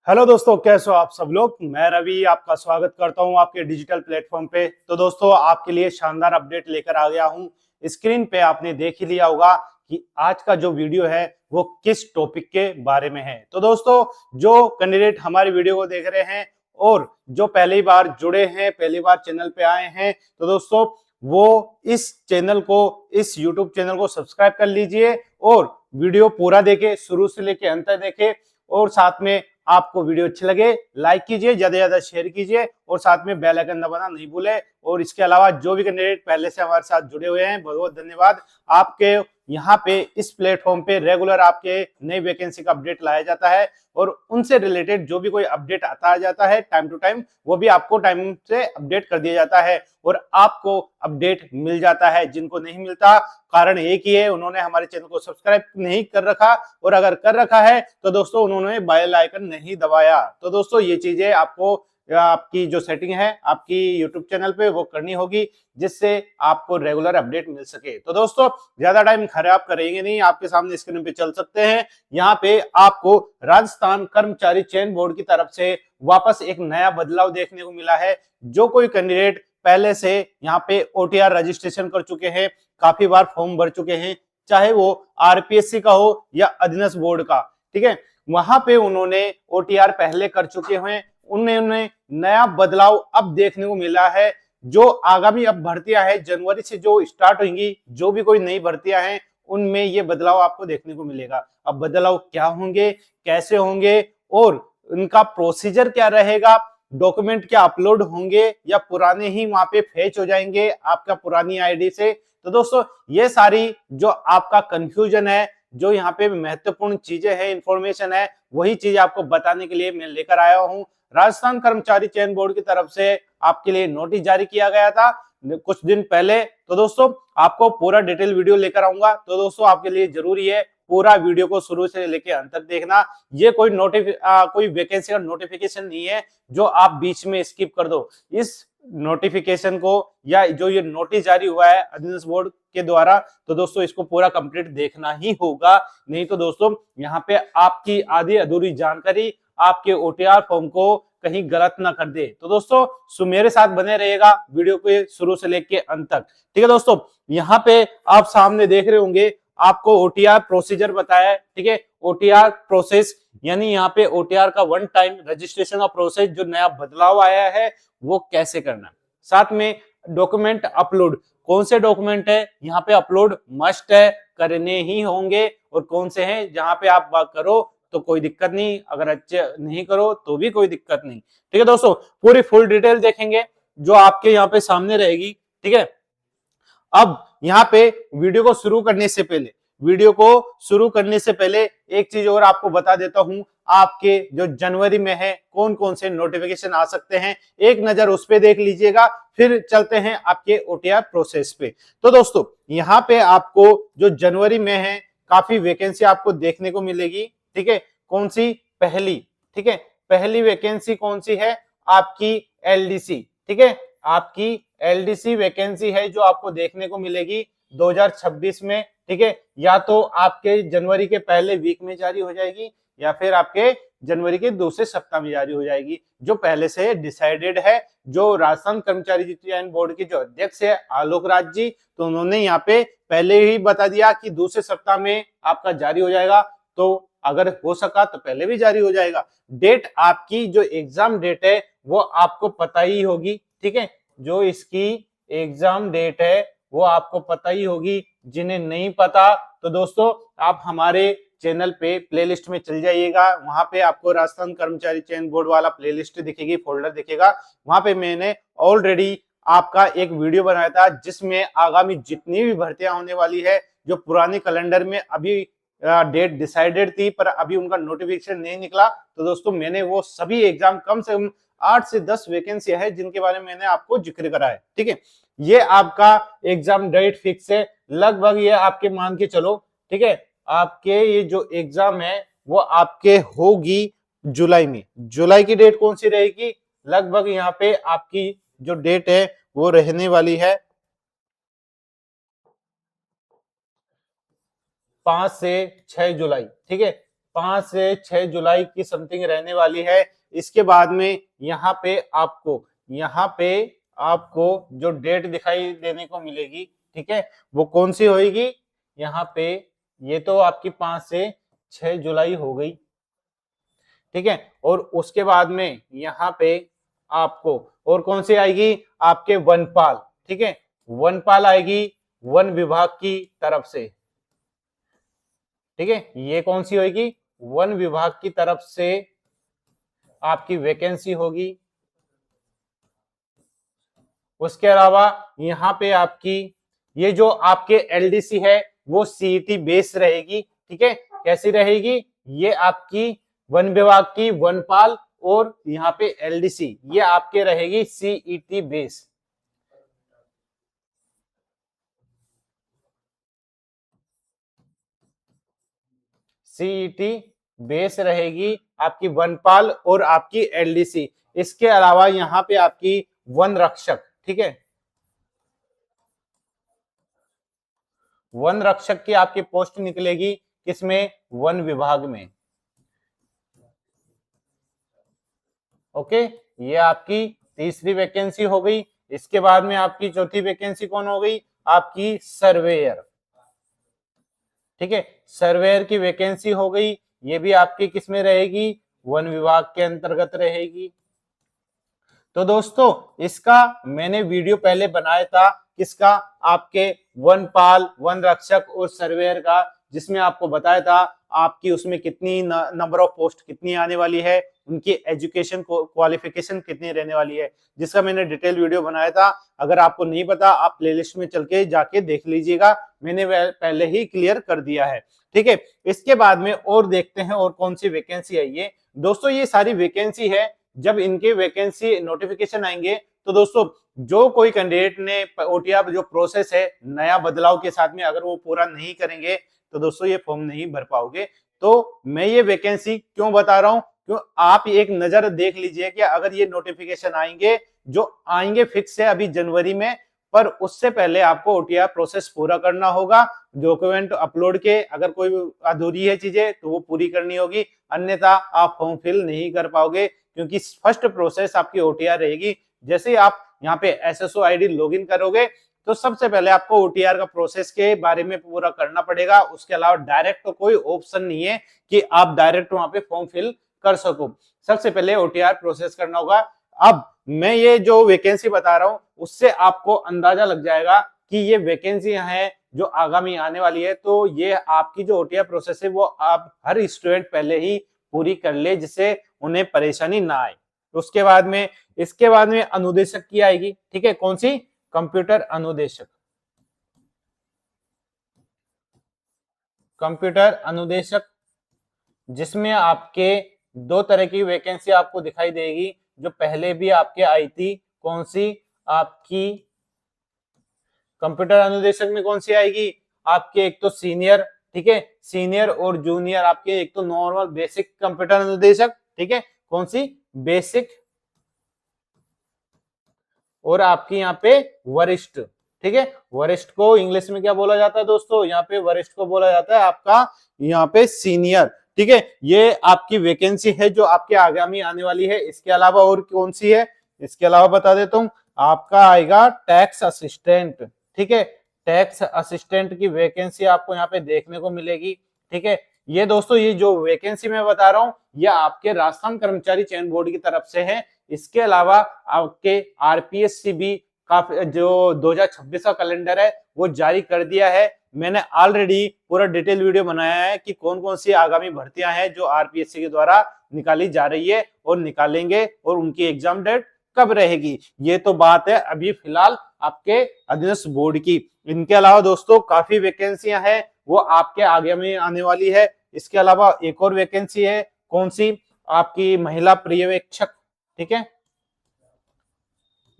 Hello दोस्तों, कैसे हो आप सब लोग। मैं रवि आपका स्वागत करता हूं आपके डिजिटल प्लेटफॉर्म पे। तो दोस्तों, आपके लिए शानदार अपडेट लेकर आ गया हूं। स्क्रीन पे आपने देख ही लिया होगा कि आज का जो वीडियो है वो किस टॉपिक के बारे में है। तो दोस्तों, जो कैंडिडेट हमारी वीडियो को देख रहे हैं और जो पहली बार जुड़े हैं, पहली बार चैनल पे आए हैं, तो दोस्तों वो इस यूट्यूब चैनल को सब्सक्राइब कर लीजिए और वीडियो पूरा देखे, शुरू से लेके अंत तक देखे। और साथ में आपको वीडियो अच्छी लगे लाइक कीजिए, ज्यादा से ज्यादा शेयर कीजिए और साथ में बेल आइकन दबाना नहीं भूले। और इसके अलावा जो भी कैंडिडेट पहले से हमारे साथ जुड़े हुए हैं, बहुत बहुत धन्यवाद। आपके यहाँ पे इस प्लेटफॉर्म पे रेगुलर आपके नई वैकेंसी का अपडेट लाया जाता है और उनसे रिलेटेड जो भी कोई अपडेट आता जाता है टाइम टू टाइम, वो भी आपको टाइम से अपडेट कर दिया जाता है और आपको अपडेट मिल जाता है। जिनको नहीं मिलता, कारण एक ही है, उन्होंने हमारे चैनल को सब्सक्राइब नहीं कर रखा, और अगर कर रखा है तो दोस्तों उन्होंने बेल आइकन नहीं दबाया। तो दोस्तों, ये चीजें आपको आपकी जो सेटिंग है आपकी यूट्यूब चैनल पे वो करनी होगी, जिससे आपको रेगुलर अपडेट मिल सके। तो दोस्तों, ज्यादा टाइम खराब करेंगे नहीं, आपके सामने स्क्रीन पे चल सकते हैं। यहाँ पे आपको राजस्थान कर्मचारी चयन बोर्ड की तरफ से वापस एक नया बदलाव देखने को मिला है। जो कोई कैंडिडेट पहले से यहाँ पे ओटीआर रजिस्ट्रेशन कर चुके हैं, काफी बार फॉर्म भर चुके हैं, चाहे वो आरपीएससी का हो या अधीनस्थ बोर्ड का, ठीक है, वहां पे उन्होंने ओटीआर पहले कर चुके हैं, उन्होंने नया बदलाव अब देखने को मिला है। जो आगामी अब भर्तियां है जनवरी से जो स्टार्ट होंगी, जो भी कोई नई भर्तियां हैं, उनमें ये बदलाव आपको देखने को मिलेगा। अब बदलाव क्या होंगे, कैसे होंगे और उनका प्रोसीजर क्या रहेगा, डॉक्यूमेंट क्या अपलोड होंगे या पुराने ही वहां पे फेच हो जाएंगे आपका पुरानी आईडी से। तो दोस्तों, ये सारी जो आपका कंफ्यूजन है, जो यहाँ पे महत्वपूर्ण चीजें हैं, इंफॉर्मेशन है, वही चीज आपको बताने के लिए मैं लेकर आया हूँ। राजस्थान कर्मचारी चयन बोर्ड की तरफ से आपके लिए नोटिस जारी किया गया था कुछ दिन पहले। तो दोस्तों, आपको पूरा डिटेल वीडियो लेकर आऊंगा, तो दोस्तों आपके लिए जरूरी है पूरा वीडियो को शुरू से लेकर अंत तक देखना। ये कोई वैकेंसी का नोटिफिकेशन नहीं है जो आप बीच में स्किप कर दो। इस नोटिफिकेशन को या जो ये नोटिस जारी हुआ है अधीनस्थ बोर्ड के द्वारा, तो दोस्तों इसको पूरा कंप्लीट देखना ही होगा। नहीं तो दोस्तों, यहाँ पे आपकी आधी अधूरी जानकारी आपके ओटीआर फॉर्म को कहीं गलत ना कर दे। तो दोस्तों, मेरे साथ बने रहेगा वीडियो के शुरू से लेके अंत तक, ठीक है। दोस्तों, यहाँ पे आप सामने देख रहे होंगे, आपको ओटीआर प्रोसीजर बताया है, ठीक है। ओटीआर प्रोसेस यानी यहाँ पे ओटीआर का वन टाइम रजिस्ट्रेशन का प्रोसेस, जो नया बदलाव आया है वो कैसे करना। साथ में डॉक्यूमेंट अपलोड, कौन से डॉक्यूमेंट है यहाँ पे अपलोड मस्ट है, करने ही होंगे, और कौन से हैं जहां पे आप करो तो कोई दिक्कत नहीं, अगर अच्छे नहीं करो तो भी कोई दिक्कत नहीं, ठीक है। दोस्तों, पूरी फुल डिटेल देखेंगे जो आपके यहाँ पे सामने रहेगी, ठीक है। अब यहाँ पे वीडियो को शुरू करने से पहले एक चीज और आपको बता देता हूं, आपके जो जनवरी में है कौन कौन से नोटिफिकेशन आ सकते हैं, एक नजर उस पे देख लीजिएगा, फिर चलते हैं आपके ओटीआर प्रोसेस पे। तो दोस्तों, यहाँ पे आपको जो जनवरी में है काफी वैकेंसी आपको देखने को मिलेगी, ठीक है। कौन सी? पहली, ठीक है, पहली वैकेंसी कौन सी है? आपकी एलडीसी, ठीक है, आपकी एलडीसी वैकेंसी है जो आपको देखने को मिलेगी 2026 में, ठीक है। या तो आपके जनवरी के पहले वीक में जारी हो जाएगी या फिर आपके जनवरी के दूसरे सप्ताह में जारी हो जाएगी, जो पहले से डिसाइडेड है। जो राजस्थान कर्मचारी चयन बोर्ड के जो अध्यक्ष है आलोक राज जी, तो उन्होंने यहाँ पे पहले ही बता दिया कि दूसरे सप्ताह में आपका जारी हो जाएगा। तो अगर हो सका तो पहले भी जारी हो जाएगा। डेट आपकी जो एग्जाम डेट है वो आपको पता ही होगी, ठीक है। जो इसकी एग्जाम डेट है वो आपको पता ही होगी। जिन्हें नहीं पता, तो दोस्तों आप हमारे चैनल पे प्लेलिस्ट में चल जाइएगा, वहां पे आपको राजस्थान कर्मचारी चयन बोर्ड वाला प्लेलिस्ट दिखेगी, फोल्डर दिखेगा। वहां पे मैंने ऑलरेडी आपका एक वीडियो बनाया था जिसमें आगामी जितनी भी भर्तियां होने वाली है, जो पुराने कैलेंडर में अभी डेट डिसाइडेड थी पर अभी उनका नोटिफिकेशन नहीं निकला, तो दोस्तों मैंने वो सभी एग्जाम, कम से कम 8 से 10 वैकेंसी है जिनके बारे में मैंने आपको जिक्र करा है, ठीक है। ये आपका एग्जाम डेट फिक्स है, लगभग ये आपके मान के चलो, ठीक है। आपके ये जो एग्जाम है वो आपके होगी जुलाई में। जुलाई की डेट कौन सी रहेगी? लगभग यहाँ पे आपकी जो डेट है वो रहने वाली है 5 से 6 जुलाई, ठीक है। 5 से 6 जुलाई की समथिंग रहने वाली है। इसके बाद में यहाँ पे आपको जो डेट दिखाई देने को मिलेगी, ठीक है, वो कौन सी होगी? यहाँ पे ये तो आपकी 5 से 6 जुलाई हो गई, ठीक है। और उसके बाद में यहाँ पे आपको और कौन सी आएगी? आपके वनपाल, ठीक है, वनपाल आएगी वन विभाग की तरफ से, ठीक है। ये कौन सी होगी? वन विभाग की तरफ से आपकी वैकेंसी होगी। उसके अलावा यहाँ पे आपकी ये जो आपके एलडीसी है वो सीईटी बेस रहेगी, ठीक है। कैसी रहेगी? ये आपकी वन विभाग की वनपाल और यहाँ पे एलडीसी ये आपके रहेगी सीईटी बेस। सीईटी बेस रहेगी आपकी वनपाल और आपकी एलडीसी। इसके अलावा यहाँ पे आपकी वन रक्षक, ठीक है, वन रक्षक की आपकी पोस्ट निकलेगी किसमें? वन विभाग में। ओके, ये आपकी तीसरी वैकेंसी हो गई। इसके बाद में आपकी चौथी वैकेंसी कौन हो गई? आपकी सर्वेयर, ठीक है, सर्वेयर की वैकेंसी हो गई। ये भी आपकी किसमें रहेगी? वन विभाग के अंतर्गत रहेगी। तो दोस्तों इसका मैंने वीडियो पहले बनाया था, किसका? आपके वनपाल, वन रक्षक और सर्वेयर का, जिसमें आपको बताया था आपकी उसमें कितनी नंबर ऑफ पोस्ट कितनी आने वाली है, उनकी एजुकेशन क्वालिफिकेशन कितनी रहने वाली है, जिसका मैंने डिटेल वीडियो बनाया था। अगर आपको नहीं पता आप प्लेलिस्ट में चल के जाके देख लीजिएगा, मैंने पहले ही क्लियर कर दिया है, ठीक है। इसके बाद में और देखते हैं और कौन सी वैकेंसी आई है। दोस्तों ये सारी वैकेंसी है, जब इनके वैकेंसी नोटिफिकेशन आएंगे तो दोस्तों जो कोई कैंडिडेट ने ओटीआर जो प्रोसेस है नया बदलाव के साथ में अगर वो पूरा नहीं करेंगे तो दोस्तों ये फॉर्म नहीं भर पाओगे। तो मैं ये वैकेंसी क्यों बता रहा हूं? क्यों आप एक नजर देख लीजिए कि अगर ये नोटिफिकेशन आएंगे, जो आएंगे फिक्स है अभी जनवरी में, पर उससे पहले आपको ओटीआर प्रोसेस पूरा करना होगा। डॉक्यूमेंट अपलोड के अगर कोई अधूरी है चीजें तो वो पूरी करनी होगी, अन्यथा आप फॉर्म फिल नहीं कर पाओगे, क्योंकि फर्स्ट प्रोसेस आपकी ओटीआर रहेगी। जैसे ही आप यहाँ पे एसएसओ आईडी लॉगिन करोगे तो सबसे पहले आपको ओटीआर का प्रोसेस के बारे में पूरा करना पड़ेगा। उसके अलावा डायरेक्ट तो कोई ऑप्शन नहीं है कि आप डायरेक्ट वहां पे फॉर्म फिल कर सको, सबसे पहले ओटीआर प्रोसेस करना होगा। अब मैं ये जो वैकेंसी बता रहा हूं उससे आपको अंदाजा लग जाएगा कि ये वैकेंसी है जो आगामी आने वाली है। तो ये आपकी जो ओटीआर प्रोसेस है वो आप हर स्टूडेंट पहले ही पूरी कर ले, जिससे उन्हें परेशानी ना आए। उसके बाद में इसके बाद में अनुदेशक की आएगी, ठीक है, कौन सी? कंप्यूटर अनुदेशक। कंप्यूटर अनुदेशक जिसमें आपके दो तरह की वैकेंसी आपको दिखाई देगी, जो पहले भी आपके आई थी। कौन सी? आपकी कंप्यूटर अनुदेशक में कौन सी आएगी? आपके एक तो सीनियर, ठीक है, सीनियर और जूनियर। आपके एक तो नॉर्मल बेसिक कंप्यूटर अनुदेशक, ठीक है, कौन सी? बेसिक, और आपकी यहाँ पे वरिष्ठ, ठीक है। वरिष्ठ को इंग्लिश में क्या बोला जाता है दोस्तों? यहाँ पे वरिष्ठ को बोला जाता है आपका यहाँ पे सीनियर, ठीक है। ये आपकी वैकेंसी है जो आपके आगामी आने वाली है। इसके अलावा और कौन सी है? इसके अलावा बता देता हूँ, आपका आएगा टैक्स असिस्टेंट, ठीक है। टैक्स असिस्टेंट की वैकेंसी आपको यहाँ पे देखने को मिलेगी, ठीक है। ये दोस्तों ये जो वैकेंसी मैं बता रहा हूँ ये आपके राजस्थान कर्मचारी चयन बोर्ड की तरफ से है। इसके अलावा आपके आरपीएससी भी काफी जो 2026 का कैलेंडर है वो जारी कर दिया है। मैंने ऑलरेडी पूरा डिटेल वीडियो बनाया है कि कौन कौन सी आगामी भर्तियां हैं जो आरपीएससी के द्वारा निकाली जा रही है और निकालेंगे, और उनकी एग्जाम डेट कब रहेगी। ये तो बात है अभी फिलहाल आपके अधीनस्थ बोर्ड की। इनके अलावा दोस्तों काफी वैकेंसियां हैं वो आपके आगे में आने वाली है। इसके अलावा एक और वैकेंसी है, कौन सी? आपकी महिला पर्यवेक्षक, ठीक है,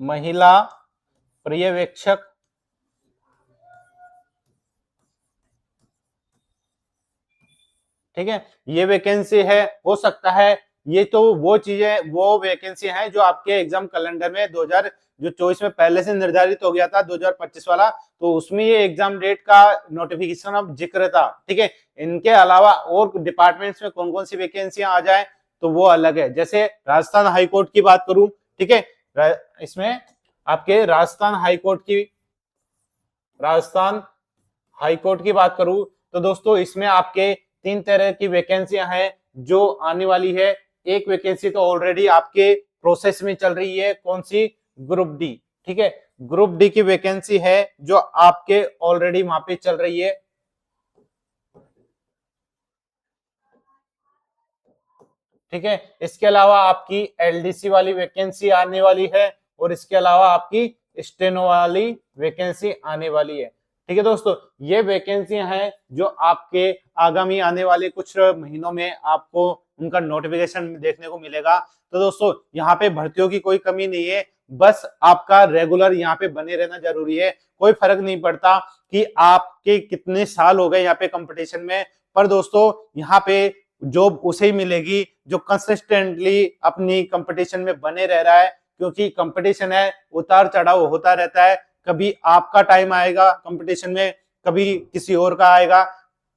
महिला पर्यवेक्षक, ठीक है। ये वैकेंसी है, हो सकता है ये तो वो चीजें, वो वैकेंसी हैं जो आपके एग्जाम कैलेंडर में 2024 में पहले से निर्धारित हो गया था, 2025 वाला, तो उसमें ये एग्जाम डेट का नोटिफिकेशन अब जिक्र था। ठीक है, इनके अलावा और डिपार्टमेंट्स में कौन कौन सी वैकेंसियां आ जाए तो वो अलग है। जैसे राजस्थान हाईकोर्ट की बात करूं, ठीक है, इसमें आपके राजस्थान हाईकोर्ट की बात करूं तो दोस्तों इसमें आपके 3 तरह की वैकेंसियां हैं जो आने वाली है। एक वैकेंसी तो ऑलरेडी आपके प्रोसेस में चल रही है, कौन सी? Group D. ठीक है, ग्रुप डी की वैकेंसी है जो आपके ऑलरेडी वहां पे चल रही है। ठीक है, इसके अलावा आपकी एलडीसी वाली वैकेंसी आने वाली है और इसके अलावा आपकी स्टेनो वाली वैकेंसी आने वाली है। ठीक है दोस्तों, ये वैकेंसियां हैं जो आपके आगामी आने वाले कुछ महीनों में आपको उनका नोटिफिकेशन देखने को मिलेगा। तो दोस्तों यहाँ पे भर्तियों की कोई कमी नहीं है, बस आपका रेगुलर यहाँ पे बने रहना जरूरी है। कोई फर्क नहीं पड़ता कि आपके कितने साल हो गए यहाँ पे कंपटीशन में, पर दोस्तों यहाँ पे जॉब उसे ही मिलेगी जो कंसिस्टेंटली अपनी कंपटीशन में बने रह रहा है, क्योंकि कंपटीशन है, उतार चढ़ाव होता रहता है। कभी आपका टाइम आएगा कंपटीशन में, कभी किसी और का आएगा।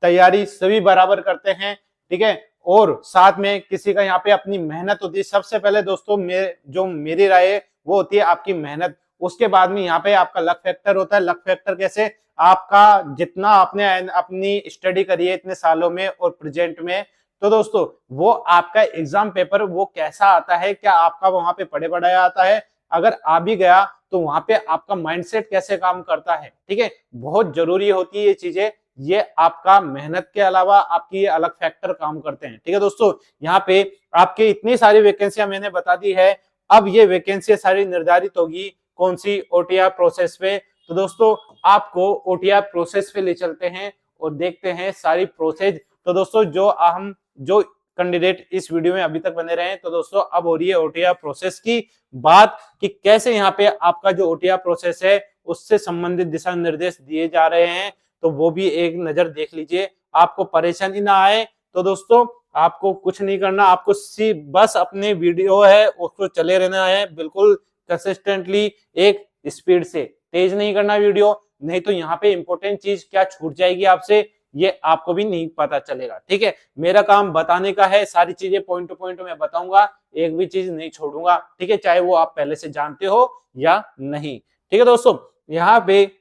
तैयारी सभी बराबर करते हैं, ठीक है, और साथ में किसी का यहाँ पे अपनी मेहनत होती है। सबसे पहले दोस्तों जो मेरी राय है वो होती है आपकी मेहनत, उसके बाद में यहाँ पे आपका लक फैक्टर होता है। लक फैक्टर कैसे? आपका जितना आपने अपनी स्टडी करी है इतने सालों में और प्रेजेंट में, तो दोस्तों वो आपका एग्जाम पेपर वो कैसा आता है, क्या आपका वहां पे पढ़े पढ़ाया आता है, अगर आ भी गया तो वहां पे आपका माइंडसेट कैसे काम करता है। ठीक है, बहुत जरूरी होती है ये चीजें, ये आपका मेहनत के अलावा आपकी ये अलग फैक्टर काम करते हैं। ठीक है दोस्तों, यहाँ पे आपके इतनी सारी वैकेंसियां मैंने बता दी है। अब ये वैकेंसियां सारी निर्धारित होगी कौन सी? ओटीआर प्रोसेस पे। तो दोस्तों आपको ओटीआर प्रोसेस पे ले चलते हैं और देखते हैं सारी प्रोसेस। तो दोस्तों जो कैंडिडेट इस वीडियो में अभी तक बने रहे हैं, तो दोस्तों अब हो रही है ओटीआर प्रोसेस की बात कि कैसे यहाँ पे आपका जो ओटीआर प्रोसेस है उससे संबंधित दिशा निर्देश दिए जा रहे हैं। तो वो भी एक नजर देख लीजिए, आपको परेशानी ना आए। तो दोस्तों आपको कुछ नहीं करना, आपको सिर्फ बस अपने वीडियो है उसको चले रहना है बिल्कुल कंसिस्टेंटली, एक स्पीड से, तेज नहीं करना वीडियो, नहीं तो यहाँ पे इंपॉर्टेंट चीज क्या छूट जाएगी आपसे ये आपको भी नहीं पता चलेगा। ठीक है, मेरा काम बताने का है, सारी चीजें पॉइंट टू पॉइंट में बताऊंगा, एक भी चीज नहीं छोड़ूंगा। ठीक है, चाहे वो आप पहले से जानते हो या नहीं। ठीक है दोस्तों, यहाँ पे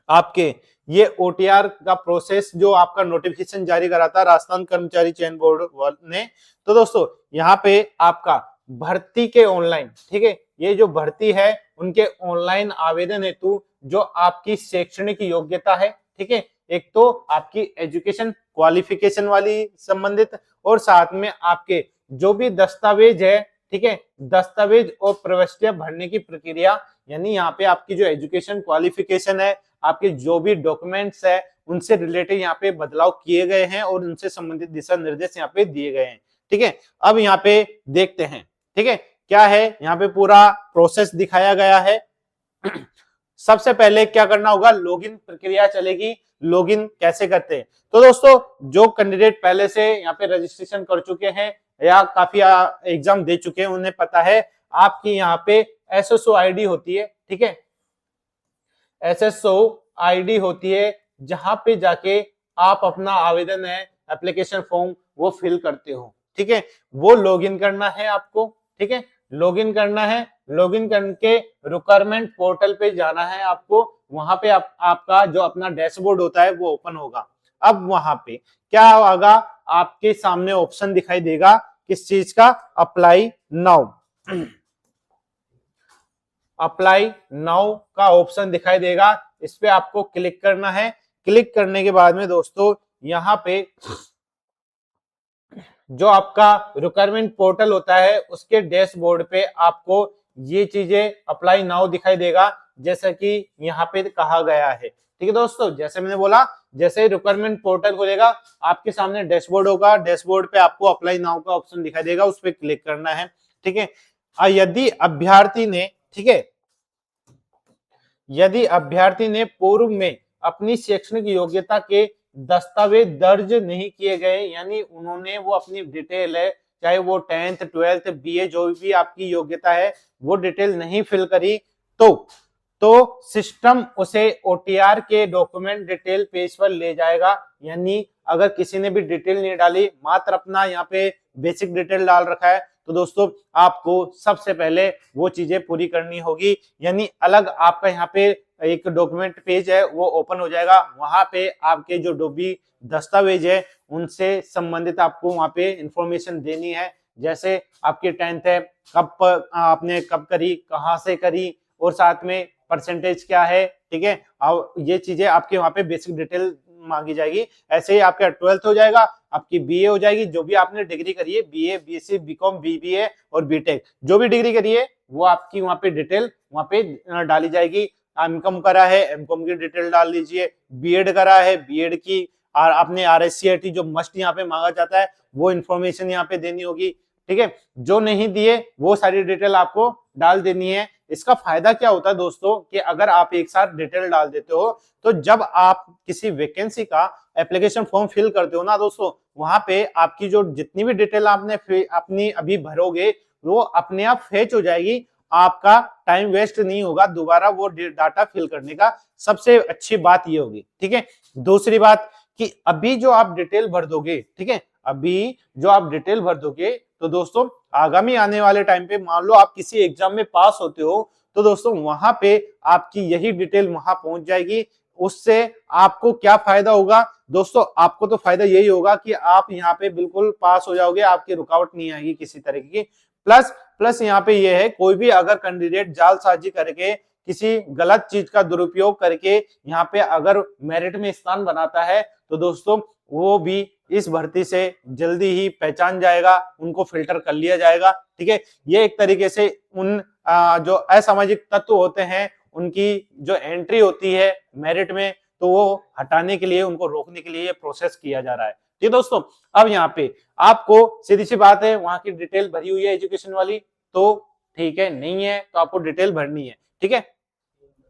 आपके ये ओटीआर का प्रोसेस जो आपका नोटिफिकेशन जारी करा था राजस्थान कर्मचारी चयन बोर्ड ने, तो दोस्तों यहाँ पे आपका भर्ती के ऑनलाइन, ठीक है, ये जो भर्ती है उनके ऑनलाइन आवेदन हेतु जो आपकी शैक्षणिक योग्यता है, ठीक है, एक तो आपकी एजुकेशन क्वालिफिकेशन वाली संबंधित, और साथ में आपके जो भी दस्तावेज है, ठीक है, दस्तावेज और प्रविष्टियां भरने की प्रक्रिया, यानी यहाँ पे आपकी जो एजुकेशन क्वालिफिकेशन है, आपके जो भी डॉक्यूमेंट्स है उनसे रिलेटेड यहाँ पे बदलाव किए गए हैं और उनसे संबंधित दिशा निर्देश यहाँ पे दिए गए हैं। ठीक है, अब यहाँ पे देखते हैं, ठीक है, क्या है यहाँ पे पूरा प्रोसेस दिखाया गया है। सबसे पहले क्या करना होगा? लॉगिन प्रक्रिया चलेगी। लॉगिन कैसे करते हैं? तो दोस्तों जो कैंडिडेट पहले से यहाँ पे रजिस्ट्रेशन कर चुके हैं या काफी एग्जाम दे चुके हैं उन्हें पता है आपकी यहाँ पे एसएसओ आईडी होती है। ठीक है, एसएसओ आईडी होती है जहां पे जाके आप अपना आवेदन है, एप्लीकेशन फॉर्म वो फिल करते हो। ठीक है, वो लॉगिन करना है आपको। ठीक है, लॉगिन करना है, लॉगिन करके रिक्वायरमेंट पोर्टल पे जाना है आपको। वहां पे आपका जो अपना डैशबोर्ड होता है वो ओपन होगा। अब वहां पे क्या होगा? आपके सामने ऑप्शन दिखाई देगा किस चीज का? Apply now. अप्लाई नाउ का ऑप्शन दिखाई देगा, इस पे आपको क्लिक करना है। क्लिक करने के बाद में दोस्तों यहाँ पे जो आपका रिक्वायरमेंट पोर्टल होता है उसके डैशबोर्ड पे आपको ये चीजें अप्लाई नाउ दिखाई देगा, जैसा कि यहाँ पे कहा गया है। ठीक है दोस्तों, जैसे मैंने बोला, जैसे रिक्वायरमेंट पोर्टल खुलेगा आपके सामने डैशबोर्ड होगा, डैशबोर्ड पे आपको अप्लाई नाउ का ऑप्शन दिखाई देगा, उस पर क्लिक करना है। ठीक है, यदि अभ्यर्थी ने, ठीक है, यदि अभ्यर्थी ने पूर्व में अपनी शैक्षणिक योग्यता के दस्तावेज दर्ज नहीं किए गए, यानी उन्होंने वो अपनी डिटेल है चाहे वो 10th 12th बीए जो भी आपकी योग्यता है वो डिटेल नहीं फिल करी तो सिस्टम उसे ओटीआर के डॉक्यूमेंट डिटेल पेज पर ले जाएगा। यानी अगर किसी ने भी डिटेल नहीं डाली, मात्र अपना यहाँ पे बेसिक डिटेल डाल रखा है, तो दोस्तों आपको सबसे पहले वो चीजें पूरी करनी होगी। यानी अलग आपका यहाँ पे एक डॉक्यूमेंट पेज है वो ओपन हो जाएगा, वहां पे आपके जो भी दस्तावेज है उनसे संबंधित आपको वहां पे इंफॉर्मेशन देनी है। जैसे आपकी 10th है, कब आपने कब करी, कहाँ से करी, और साथ में परसेंटेज क्या है, ठीक है। अब ये चीजें आपके वहां पे बेसिक डिटेल मांगी जाएगी। ऐसे ही आपका 12th हो जाएगा, आपकी बीए हो जाएगी, जो भी आपने डिग्री करी है, बीए, बीएससी, बीकॉम, बीबीए और बीटेक, जो भी डिग्री करी है वो आपकी वहां पे डिटेल वहां पे डाली जाएगी। एमकॉम करा है, एमकॉम की डिटेल डाल लीजिए, बीएड करा है, बीएड की, और आपने आरएससीआईटी जो मस्ट यहाँ पे मांगा जाता है वो इन्फॉर्मेशन यहाँ पे देनी होगी, ठीक है। जो नहीं दिए वो सारी डिटेल आपको डाल देनी है। इसका फायदा क्या होता है दोस्तों कि अगर आप एक साथ डिटेल डाल देते हो तो जब आप किसी वैकेंसी का एप्लीकेशन फॉर्म फिल करते हो ना दोस्तों, वहां पे आपकी जो जितनी भी डिटेल आपने अपनी अभी भरोगे वो अपने आप फेच हो जाएगी, आपका टाइम वेस्ट नहीं होगा दोबारा वो डाटा फिल करने का। सबसे अच्छी बात ये होगी, ठीक है। दूसरी बात कि अभी जो आप डिटेल भर दोगे, ठीक है, अभी जो आप डिटेल भर दोगे तो दोस्तों आगामी आने वाले टाइम पे मान लो आप किसी एग्जाम में पास होते हो तो दोस्तों वहां पे आपकी यही डिटेल वहां पहुंच जाएगी। उससे आपको क्या फायदा होगा दोस्तों? आपको तो फायदा यही होगा कि आप यहाँ पे बिल्कुल पास हो जाओगे, आपकी रुकावट नहीं आएगी किसी तरीके की। प्लस यहाँ पे ये है, कोई भी अगर कैंडिडेट जालसाजी करके किसी गलत चीज का दुरुपयोग करके यहाँ पे अगर मेरिट में स्थान बनाता है तो दोस्तों वो भी इस भर्ती से जल्दी ही पहचान जाएगा, उनको फिल्टर कर लिया जाएगा, ठीक है। ये एक तरीके से उन जो असामाजिक तत्व होते हैं उनकी जो एंट्री होती है मेरिट में तो वो हटाने के लिए, उनको रोकने के लिए ये प्रोसेस किया जा रहा है, ठीक है दोस्तों। अब यहाँ पे आपको सीधी सी बात है, वहां की डिटेल भरी हुई है एजुकेशन वाली तो ठीक है, नहीं है तो आपको डिटेल भरनी है, ठीक है।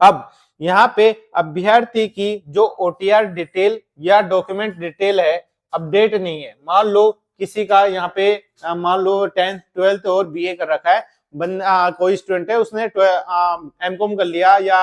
अब यहाँ पे अभ्यर्थी की जो ओटीआर डिटेल या डॉक्यूमेंट डिटेल है अपडेट नहीं है। मान लो किसी का यहाँ पे मान लो 10th 12th और बीए कर रखा है, कोई स्टूडेंट है उसने एमकॉम कर लिया या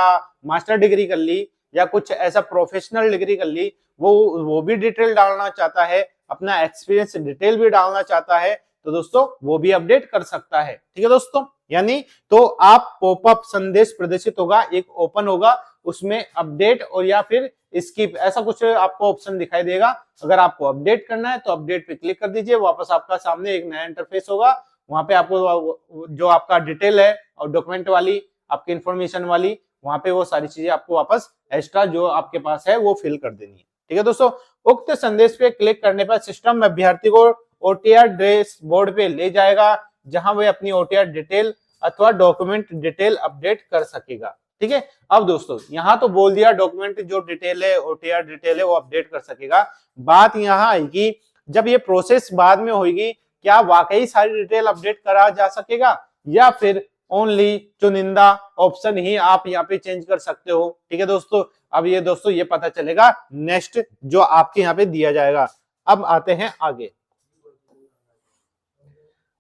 मास्टर डिग्री कर ली या कुछ ऐसा प्रोफेशनल डिग्री कर ली, वो भी डिटेल डालना चाहता है, अपना एक्सपीरियंस डिटेल भी डालना चाहता है तो दोस्तों वो भी अपडेट कर सकता है, ठीक है दोस्तों। यानी तो आप पॉपअप संदेश प्रदर्शित होगा, एक ओपन होगा, उसमें अपडेट और या फिर स्किप ऐसा कुछ आपको ऑप्शन दिखाई देगा। अगर आपको अपडेट करना है तो अपडेट पे क्लिक कर दीजिए, वापस आपका सामने एक नया इंटरफेस होगा, वहां पे आपको जो आपका डिटेल है और डॉक्यूमेंट वाली आपकी इंफॉर्मेशन वाली, वहां पे वो सारी चीजें आपको वापस एक्स्ट्रा जो आपके पास है वो फिल कर देनी है, ठीक है दोस्तों। उक्त संदेश पे क्लिक करने पर सिस्टम अभ्यर्थी को ओटीआर ड्रेस बोर्ड पे ले जाएगा, जहां वे अपनी ओटीआर डिटेल अथवा डॉक्यूमेंट डिटेल अपडेट कर सकेगा, ठीक है। अब दोस्तों यहाँ तो बोल दिया डॉक्यूमेंट जो डिटेल है, ओटीआर डिटेल है वो अपडेट कर सकेगा। बात यहाँ आएगी जब ये प्रोसेस बाद में होगी, क्या वाकई सारी डिटेल अपडेट करा जा सकेगा या फिर ओनली चुनिंदा ऑप्शन ही आप यहाँ पे चेंज कर सकते हो, ठीक है दोस्तों। अब ये दोस्तों ये पता चलेगा नेक्स्ट जो आपके यहाँ पे दिया जाएगा। अब आते हैं आगे,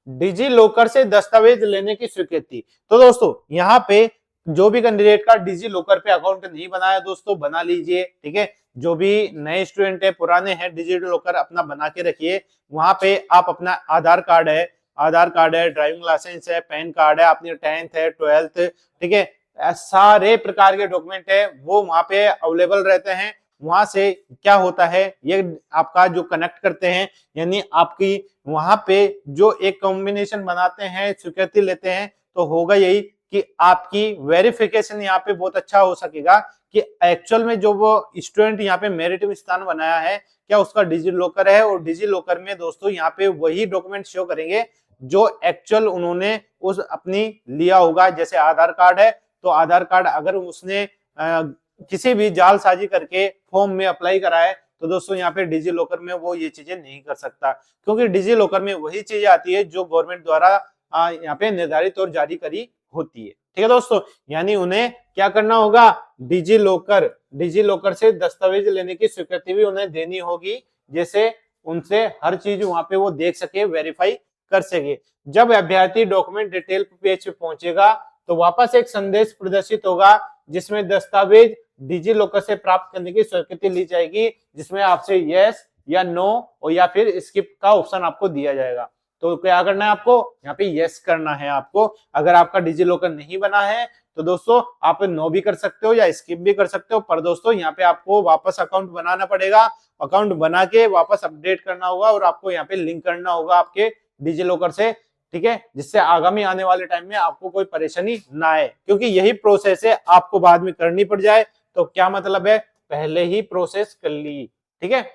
डिजी लॉकर से दस्तावेज लेने की स्वीकृति। तो दोस्तों यहाँ पे जो भी कैंडिडेट का डिजी लॉकर पे अकाउंट नहीं बनाया दोस्तों बना लीजिए, ठीक है। जो भी नए स्टूडेंट है, पुराने हैं, डिजी लॉकर अपना बना के रखिए। वहां पे आप अपना आधार कार्ड है, ड्राइविंग लाइसेंस है, पैन कार्ड है, अपनी 10th है, 12th, ठीक है, सारे प्रकार के डॉक्यूमेंट है वो वहां पे अवेलेबल रहते हैं। वहां से क्या होता है, ये आपका जो कनेक्ट करते हैं, यानी आपकी वहां पे जो एक कॉम्बिनेशन बनाते हैं, स्वीकृति लेते हैं, तो होगा यही कि आपकी वेरिफिकेशन यहाँ पे बहुत अच्छा हो सकेगा कि एक्चुअल में जो वो स्टूडेंट यहाँ पे मेरिट में स्थान बनाया है क्या उसका डिजी लॉकर है। और डिजी लॉकर में दोस्तों यहाँ पे वही डॉक्यूमेंट शो करेंगे जो एक्चुअल उन्होंने उस अपनी लिया होगा। जैसे आधार कार्ड है तो आधार कार्ड अगर उसने किसी भी जालसाजी करके फॉर्म में अप्लाई करा है तो दोस्तों यहाँ पे डिजी लॉकर में वो ये चीजें नहीं कर सकता, क्योंकि डिजी लॉकर में वही चीजें आती है जो गवर्नमेंट द्वारा यहाँ पे निर्धारित और जारी करी होती है, ठीक है दोस्तों। यानी उन्हें क्या करना होगा, डिजी लॉकर से दस्तावेज लेने की स्वीकृति भी उन्हें देनी होगी, जैसे उनसे हर चीज वहां पे वो देख सके, वेरीफाई कर सके। जब अभ्यर्थी डॉक्यूमेंट डिटेल पेज पे पहुंचेगा तो वापस एक संदेश प्रदर्शित होगा जिसमें दस्तावेज डिजी लॉकर से प्राप्त करने की स्वीकृति ली जाएगी, जिसमें आपसे यस या नो और या फिर स्किप का ऑप्शन आपको दिया जाएगा। तो क्या करना है आपको, यहाँ पे यस करना है आपको। अगर आपका डिजी लॉकर नहीं बना है तो दोस्तों आप नो भी कर सकते हो या स्किप भी कर सकते हो, पर दोस्तों यहाँ पे आपको वापस अकाउंट बनाना पड़ेगा। अकाउंट बना के वापस अपडेट करना होगा और आपको यहाँ पे लिंक करना होगा आपके डिजी लॉकर से, ठीक है, जिससे आगामी आने वाले टाइम में आपको कोई परेशानी ना आए, क्योंकि यही प्रोसेस है आपको बाद में करनी पड़ जाए तो क्या मतलब है, पहले ही प्रोसेस कर ली, ठीक है।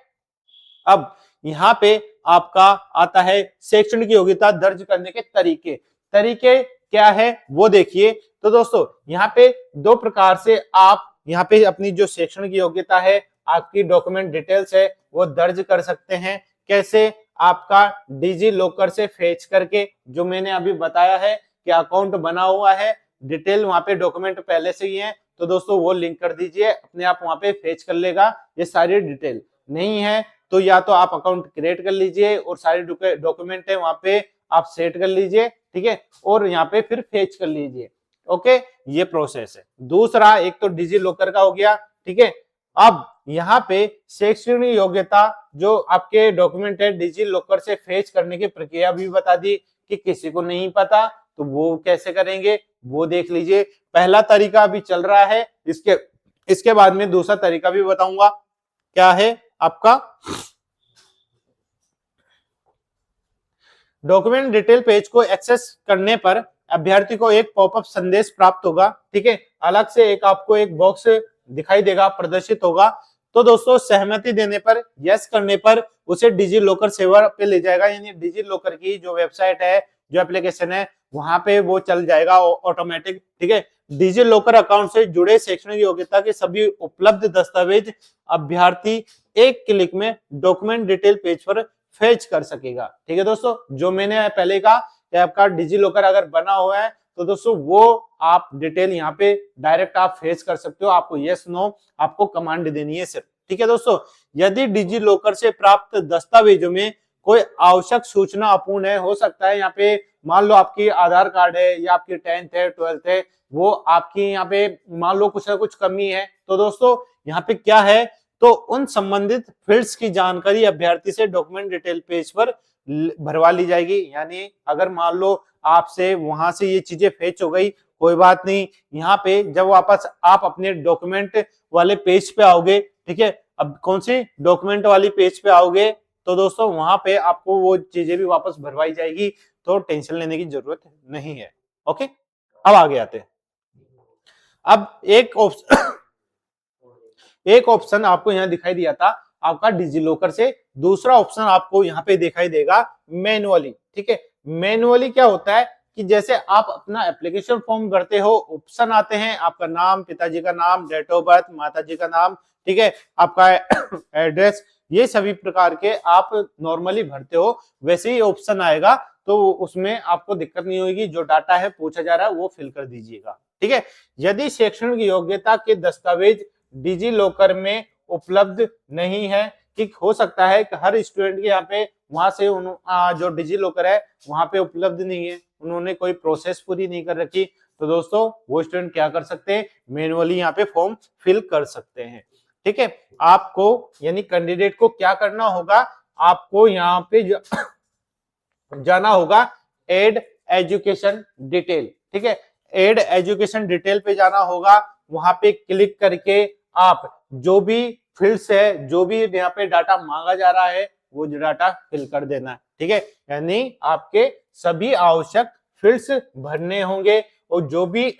अब यहाँ पे आपका आता है शैक्षणिक योग्यता दर्ज करने के तरीके। तरीके क्या है वो देखिए। तो दोस्तों यहाँ पे दो प्रकार से आप यहाँ पे अपनी जो शैक्षणिक योग्यता है, आपकी डॉक्यूमेंट डिटेल्स है, वो दर्ज कर सकते हैं। कैसे, आपका डिजी लॉकर से फेच करके, जो मैंने अभी बताया है कि अकाउंट बना हुआ है, डिटेल वहां पे डॉक्यूमेंट पहले से ही है, तो दोस्तों वो लिंक कर दीजिए, अपने आप वहां पे फेच कर लेगा ये सारी डिटेल। नहीं है तो या तो आप अकाउंट क्रिएट कर लीजिए और सारे डॉक्यूमेंट है वहां पे आप सेट कर लीजिए, ठीक है, और यहाँ पे फिर फेच कर लीजिए। ओके, ये प्रोसेस है। दूसरा, एक तो डिजी लॉकर का हो गया, ठीक है। अब यहाँ पे शैक्षणिक योग्यता जो आपके डॉक्यूमेंट है डिजी लॉकर से फेच करने की प्रक्रिया भी बता दी कि किसी को नहीं पता तो वो कैसे करेंगे वो देख लीजिए। पहला तरीका अभी चल रहा है, इसके बाद में दूसरा तरीका भी बताऊंगा। क्या है आपका, डॉक्यूमेंट डिटेल पेज को एक्सेस करने पर अभ्यर्थी को एक पॉपअप संदेश प्राप्त होगा, ठीक है। अलग से एक आपको एक बॉक्स दिखाई देगा, प्रदर्शित होगा। तो दोस्तों सहमति देने पर, यस करने पर उसे डिजी लॉकर सेवा पे ले जाएगा, यानी डिजी लॉकर की जो वेबसाइट है, जो एप्लीकेशन है, वहां पे वो चल जाएगा ऑटोमेटिक, ठीक है। डिजी लॉकर अकाउंट से जुड़े शैक्षणिक योग्यता के सभी उपलब्ध दस्तावेज अभ्यर्थी एक क्लिक में डॉक्यूमेंट डिटेल पेज पर फेच कर सकेगा, ठीक है दोस्तों। जो मैंने पहले कहा कि आपका डिजी लॉकर अगर बना हुआ है तो दोस्तों वो आप डिटेल यहाँ पे डायरेक्ट आप फेच कर सकते हो। आपको यस नो आपको कमांड देनी है सिर्फ, ठीक है दोस्तों। यदि डिजी लॉकर से प्राप्त दस्तावेजों में कोई आवश्यक सूचना अपूर्ण है, हो सकता है यहाँ पे मान लो आपकी आधार कार्ड है या आपकी 10th है 12th है, वो आपकी यहाँ पे मान लो कुछ ना कुछ कमी है, तो दोस्तों यहाँ पे क्या है, तो उन संबंधित फील्ड्स की जानकारी अभ्यर्थी से डॉक्यूमेंट डिटेल पेज पर भरवा ली जाएगी। यानी अगर मान लो आपसे वहां से ये चीजें फेच हो गई, कोई बात नहीं, यहाँ पे जब वापस आप अपने डॉक्यूमेंट वाले पेज पे आओगे, ठीक है, अब कौन सी डॉक्यूमेंट वाली पेज पे आओगे तो दोस्तों वहां पे आपको वो चीजें भी वापस भरवाई जाएगी, तो टेंशन लेने की जरूरत नहीं है। ओके, अब आगे आते हैं। अब एक ऑप्शन आपको यहाँ दिखाई दिया था आपका डिजी लॉकर से, दूसरा ऑप्शन आपको यहाँ पे दिखाई देगा मैनुअली, ठीक है। मैनुअली क्या होता है कि जैसे आप अपना एप्लीकेशन फॉर्म भरते हो, ऑप्शन आते हैं, आपका नाम, पिताजी का नाम, डेट ऑफ बर्थ, माताजी का नाम, ठीक है, आपका एड्रेस, ये सभी प्रकार के आप नॉर्मली भरते हो, वैसे ही ऑप्शन आएगा, तो उसमें आपको दिक्कत नहीं होगी। जो डाटा है पूछा जा रहा है वो फिल कर दीजिएगा, ठीक है। यदि शैक्षणिक योग्यता के दस्तावेज डिजी लॉकर में उपलब्ध नहीं है, कि हो सकता है कि हर स्टूडेंट के यहाँ पे वहां से जो डिजी लॉकर है वहां पे उपलब्ध नहीं है, उन्होंने कोई प्रोसेस पूरी नहीं कर रखी, तो दोस्तों वो स्टूडेंट क्या कर सकते हैं, मैनुअली यहाँ पे फॉर्म फिल कर सकते हैं, ठीक है। आपको यानी कैंडिडेट को क्या करना होगा, आपको यहाँ पे जाना होगा एड एजुकेशन डिटेल, ठीक है, एड एजुकेशन डिटेल पे जाना होगा। वहां पे क्लिक करके आप जो भी फील्ड्स है, जो भी यहाँ पे डाटा मांगा जा रहा है, वो डाटा फिल कर देना है, ठीक है। यानी आपके सभी आवश्यक फील्ड्स भरने होंगे और जो भी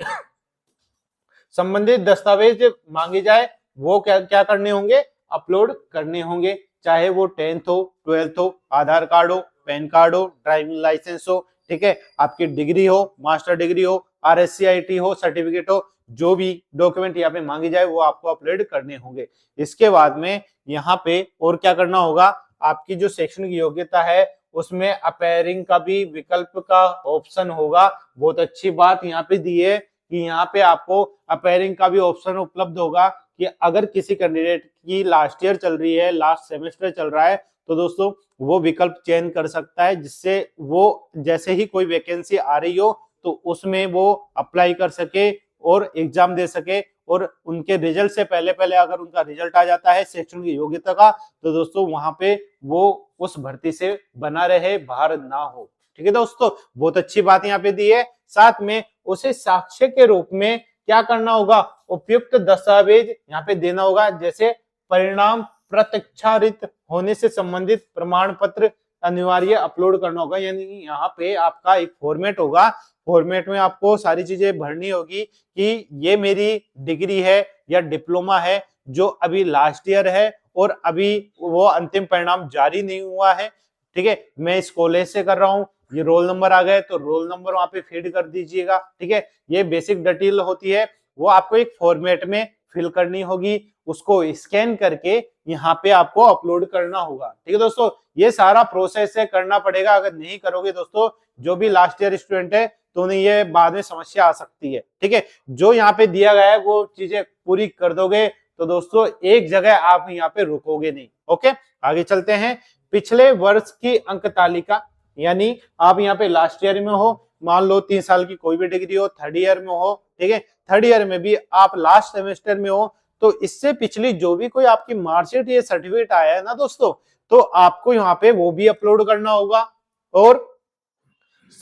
संबंधित दस्तावेज मांगे जाए वो क्या क्या करने होंगे, अपलोड करने होंगे, चाहे वो 10th हो, 12th हो, आधार कार्ड हो, पैन कार्ड हो, ड्राइविंग लाइसेंस हो, ठीक है, आपकी डिग्री हो, मास्टर डिग्री हो, RSCIT हो, सर्टिफिकेट हो, जो भी डॉक्यूमेंट यहाँ पे मांगी जाए वो आपको अपलोड करने होंगे। इसके बाद में यहाँ पे और क्या करना होगा, आपकी जो शैक्षणिक योग्यता है उसमें अपेयरिंग का भी विकल्प का ऑप्शन होगा। बहुत अच्छी बात यहाँ पे दी है कि यहाँ पे आपको अपेयरिंग का भी ऑप्शन उपलब्ध होगा कि अगर किसी कैंडिडेट की लास्ट ईयर चल रही है, लास्ट सेमेस्टर चल रहा है, तो दोस्तों वो विकल्प चयन कर सकता है, जिससे वो जैसे ही कोई वैकेंसी आ रही हो तो उसमें वो अप्लाई कर सके और एग्जाम दे सके। और उनके रिजल्ट से पहले पहले अगर उनका रिजल्ट आ जाता है शैक्षणिक योग्यता का, तो दोस्तों वहां पे वो उस भर्ती से बना रहे, बाहर ना हो। ठीक है दोस्तों, बहुत अच्छी बात यहाँ पे दी है। साथ में उसे साक्ष्य के रूप में क्या करना होगा, उपयुक्त दस्तावेज यहाँ पे देना होगा, जैसे परिणाम प्रत्यक्षारित होने से संबंधित प्रमाण पत्र अनिवार्य अपलोड करना होगा। यानी यहाँ पे आपका एक फॉर्मेट होगा, फॉर्मेट में आपको सारी चीजें भरनी होगी कि ये मेरी डिग्री है या डिप्लोमा है जो अभी लास्ट ईयर है और अभी वो अंतिम परिणाम जारी नहीं हुआ है। ठीक है, मैं इस कॉलेज से कर रहा हूँ, ये रोल नंबर आ गए तो रोल नंबर वहां पे फीड कर दीजिएगा। ठीक है, ये बेसिक डिटेल होती है, वो आपको एक फॉर्मेट में फिल करनी होगी, उसको स्कैन करके यहाँ पे आपको अपलोड करना होगा। ठीक है दोस्तों, ये सारा प्रोसेस है, करना पड़ेगा। अगर नहीं करोगे दोस्तों, जो भी लास्ट ईयर स्टूडेंट है तो उन्हें ये बाद में समस्या आ सकती है। ठीक है, जो यहाँ पे दिया गया है वो चीजें पूरी कर दोगे तो दोस्तों एक जगह आप यहाँ पे रुकोगे नहीं। ओके, आगे चलते हैं। पिछले वर्ष की अंक तालिका, यानी आप यहाँ पे लास्ट ईयर में हो, मान लो 3 साल की कोई भी डिग्री हो, थर्ड ईयर में हो। ठीक है, थर्ड ईयर में भी आप लास्ट सेमेस्टर में हो, तो इससे पिछली जो भी कोई आपकी मार्कशीट या सर्टिफिकेट आया है ना दोस्तों, तो आपको यहाँ पे वो भी अपलोड करना होगा। और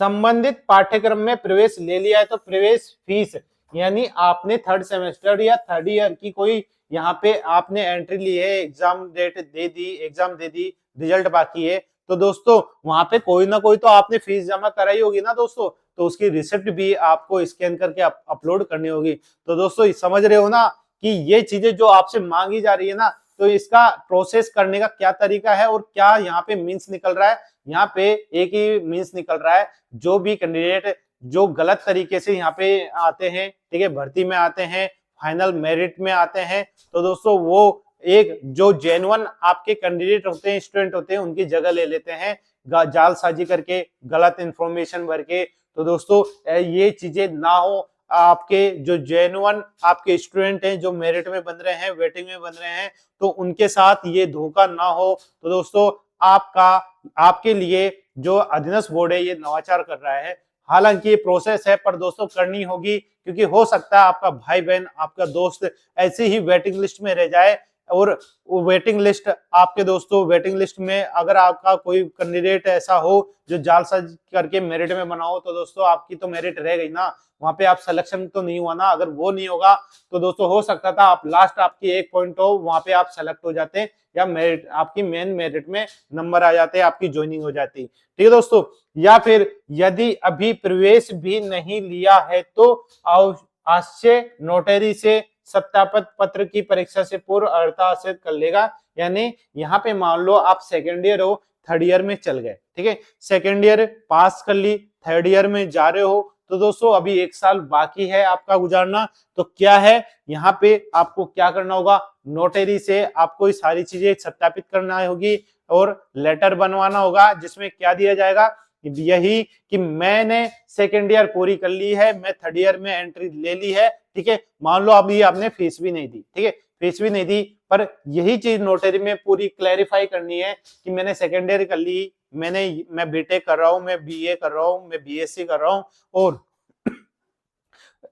संबंधित पाठ्यक्रम में प्रवेश ले लिया है तो प्रवेश फीस, यानी आपने थर्ड सेमेस्टर या थर्ड ईयर की कोई यहाँ पे आपने एंट्री ली है, एग्जाम डेट दे दी, एग्जाम दे दी, रिजल्ट बाकी है, तो दोस्तों वहां पे कोई ना कोई तो आपने फीस जमा कराई होगी ना दोस्तों, तो उसकी रिसिप्ट भी आपको स्कैन करके अपलोड करनी होगी। तो दोस्तों समझ रहे हो ना कि ये चीजें जो आपसे मांगी जा रही है ना, तो इसका प्रोसेस करने का क्या तरीका है और क्या यहाँ पे मीन्स निकल रहा है। यहाँ पे एक ही मीन्स निकल रहा है, जो भी कैंडिडेट जो गलत तरीके से यहाँ पे आते हैं, ठीक है, भर्ती में आते हैं, फाइनल मेरिट में आते हैं, तो दोस्तों वो एक जो जेन्युइन आपके कैंडिडेट होते हैं, स्टूडेंट होते हैं, उनकी जगह ले लेते हैं जालसाजी करके, गलत इंफॉर्मेशन भर के। तो दोस्तों ये चीजें ना हो, आपके जो जेन्युइन आपके स्टूडेंट हैं जो मेरिट में बन रहे हैं, वेटिंग में बन रहे हैं, तो उनके साथ ये धोखा ना हो। तो दोस्तों आपके लिए जो अधीनस्थ बोर्ड है ये नवाचार कर रहा है। हालांकि ये प्रोसेस है, पर दोस्तों करनी होगी, क्योंकि हो सकता है आपका भाई बहन, आपका दोस्त ऐसे ही वेटिंग लिस्ट में रह जाए। और वो वेटिंग लिस्ट आपके दोस्तों, वेटिंग लिस्ट में अगर आपका कोई कैंडिडेट ऐसा हो जो जालसाजी करके मेरिट में बना हो, तो दोस्तों आपकी तो मेरिट रह गई ना, वहां पे आप सिलेक्शन तो नहीं हुआ ना। अगर वो नहीं होगा तो दोस्तों हो सकता था आप लास्ट आपकी 1 पॉइंट हो, वहां पे आप सेलेक्ट हो जाते, या मेरिट आपकी मेन मेरिट में नंबर आ जाते, आपकी ज्वाइनिंग हो जाती। ठीक है दोस्तों, या फिर यदि अभी प्रवेश भी नहीं लिया है तो अवश्य नोटरी से सत्यापित पत्र की परीक्षा से पूर्व अर्हता हासिल कर लेगा। यानी यहाँ पे मान लो आप सेकेंड ईयर हो, थर्ड ईयर में चल गए, ठीक है, सेकेंड ईयर पास कर ली, थर्ड ईयर में जा रहे हो, तो दोस्तों अभी 1 साल बाकी है आपका गुजारना। तो क्या है, यहाँ पे आपको क्या करना होगा, नोटरी से आपको ये सारी चीजें सत्यापित करना होगी और लेटर बनवाना होगा, जिसमें क्या दिया जाएगा, यही कि मैंने सेकेंड ईयर पूरी कर ली है, मैं थर्ड ईयर में एंट्री ले ली है। ठीक है, मान लो अभी आपने फीस भी नहीं दी, ठीक है, फीस भी नहीं दी, पर यही चीज नोटरी में पूरी क्लैरिफाई करनी है कि मैंने सेकेंड ईयर कर ली, मैं बीटेक कर रहा हूँ, मैं बीए कर रहा हूँ, मैं बीएससी कर रहा हूँ, और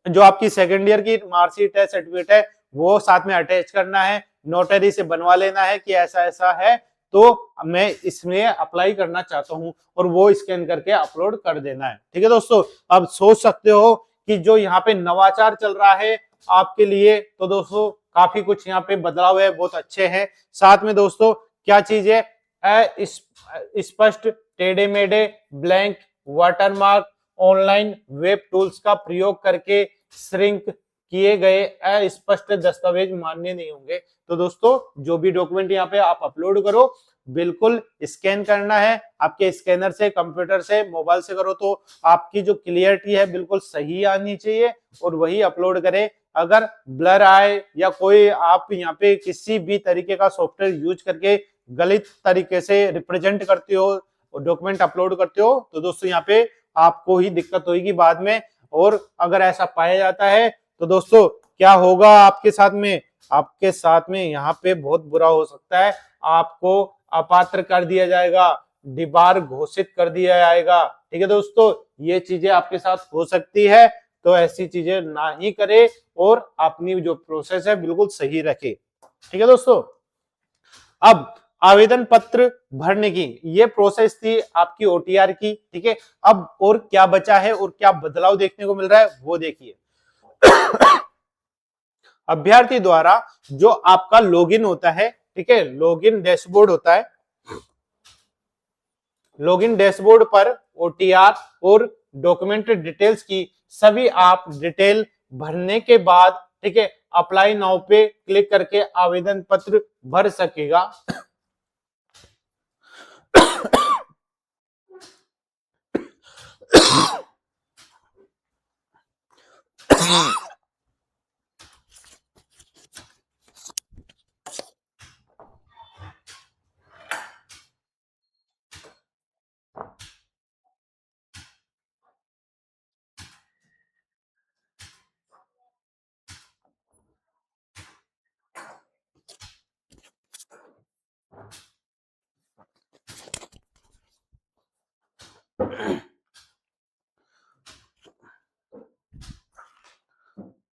जो आपकी सेकेंड ईयर की मार्कशीट है, सर्टिफिकेट है, वो साथ में अटैच करना है, नोटरी से बनवा लेना है कि ऐसा ऐसा है, तो मैं इसमें अप्लाई करना चाहता हूं, और वो स्कैन करके अपलोड कर देना है। ठीक है दोस्तों, अब सोच सकते हो कि जो यहाँ पे नवाचार चल रहा है आपके लिए, तो दोस्तों काफी कुछ यहाँ पे बदलाव है, बहुत अच्छे हैं। साथ में दोस्तों क्या चीज है, स्पष्ट, टेढ़े मेढ़े, blank, watermark, online web tools का प्रयोग करके श्रिंक किए गए अस्पष्ट दस्तावेज मान्य नहीं होंगे। तो दोस्तों जो भी डॉक्यूमेंट यहाँ पे आप अपलोड करो, बिल्कुल स्कैन करना है, आपके स्कैनर से, कंप्यूटर से, मोबाइल से करो तो आपकी जो क्लियरिटी है बिल्कुल सही आनी चाहिए, और वही अपलोड करें। अगर ब्लर आए या कोई आप यहाँ पे किसी भी तरीके का सॉफ्टवेयर यूज करके गलत तरीके से रिप्रेजेंट करते हो और डॉक्यूमेंट अपलोड करते हो, तो दोस्तों यहाँ पे आपको ही दिक्कत होगी बाद में। और अगर ऐसा पाया जाता है तो दोस्तों क्या होगा आपके साथ में, आपके साथ में यहाँ पे बहुत बुरा हो सकता है। आपको अपात्र कर दिया जाएगा, डिबार घोषित कर दिया जाएगा। ठीक है दोस्तों, ये चीजें आपके साथ हो सकती है, तो ऐसी चीजें ना ही करे और अपनी जो प्रोसेस है बिल्कुल सही रखे। ठीक है दोस्तों, अब आवेदन पत्र भरने की ये प्रोसेस थी आपकी ओटीआर की। ठीक है, अब और क्या बचा है और क्या बदलाव देखने को मिल रहा है वो देखिए। अभ्यर्थी द्वारा जो आपका लॉगिन होता है, ठीक है, लॉगिन डैशबोर्ड होता है, लॉगिन डैशबोर्ड पर ओटीआर और डॉक्यूमेंट डिटेल्स की सभी आप डिटेल भरने के बाद, ठीक है, अप्लाई नाउ पे क्लिक करके आवेदन पत्र भर सकेगा।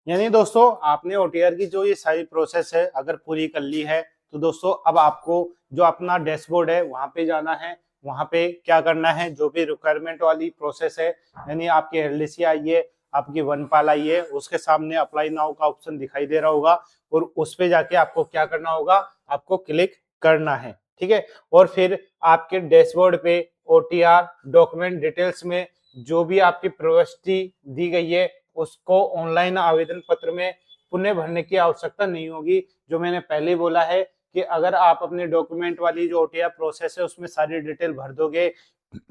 यानी दोस्तों आपने ओटीआर की जो ये सारी प्रोसेस है अगर पूरी कर ली है, तो दोस्तों अब आपको जो अपना डैशबोर्ड है वहां पे जाना है। वहां पे क्या करना है, जो भी रिक्वायरमेंट वाली प्रोसेस है, यानी आपकी एलडीसी आई है, आपकी वनपाल आई है, उसके सामने अप्लाई नाउ का ऑप्शन दिखाई दे रहा होगा और उस पे जाके आपको क्या करना होगा, आपको क्लिक करना है। ठीक है, और फिर आपके डैशबोर्ड पे ओटीआर डॉक्यूमेंट डिटेल्स में जो भी आपकी प्रविष्टि दी गई है उसको ऑनलाइन आवेदन पत्र में पुनः भरने की आवश्यकता नहीं होगी। जो मैंने पहले बोला है कि अगर आप अपने डॉक्यूमेंट वाली जो ओटीआर प्रोसेस है उसमें सारी डिटेल भर दोगे,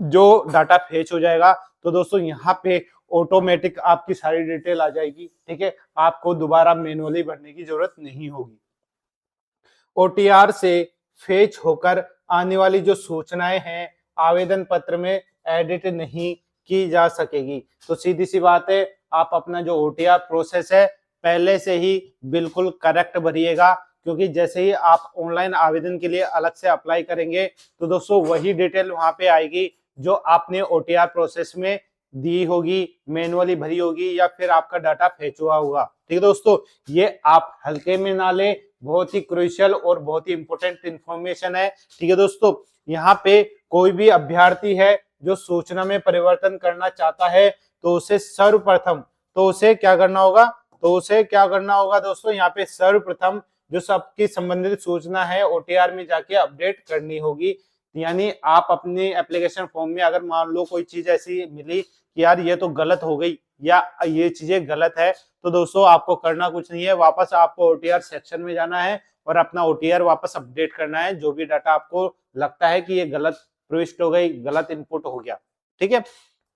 जो डाटा फेच हो जाएगा, तो दोस्तों यहाँ पे ऑटोमेटिक आपकी सारी डिटेल आ जाएगी। ठीक है, आपको दोबारा मैनुअली भरने की जरूरत नहीं होगी। ओटीआर से फेच होकर आने वाली जो सूचनाएं हैं आवेदन पत्र में एडिट नहीं की जा सकेगी। तो सीधी सी बात है, आप अपना जो ओटीआर प्रोसेस है पहले से ही बिल्कुल करेक्ट भरिएगा, क्योंकि जैसे ही आप ऑनलाइन आवेदन के लिए अलग से अप्लाई करेंगे तो दोस्तों वही डिटेल वहां पे आएगी जो आपने ओटीआर प्रोसेस में दी होगी, मैनुअली भरी होगी या फिर आपका डाटा फेच हुआ होगा। ठीक है दोस्तों, ये आप हल्के में ना ले, बहुत ही क्रूशियल और बहुत ही इंपॉर्टेंट इंफॉर्मेशन है। ठीक है दोस्तों, यहाँ पे कोई भी अभ्यर्थी है जो सूचना में परिवर्तन करना चाहता है तो उसे सर्वप्रथम उसे क्या करना होगा, दोस्तों यहाँ पे सर्वप्रथम जो सबकी संबंधित सूचना है ओटीआर में जाके अपडेट करनी होगी। यानी आप अपने एप्लीकेशन फॉर्म में अगर मान लो कोई चीज ऐसी मिली कि यार ये तो गलत हो गई या ये चीजें गलत है, तो दोस्तों आपको करना कुछ नहीं है, वापस आपको ओटीआर सेक्शन में जाना है और अपना ओटीआर वापस अपडेट करना है। जो भी डाटा आपको लगता है कि ये गलत प्रविष्ट हो गई, गलत इनपुट हो गया। ठीक है,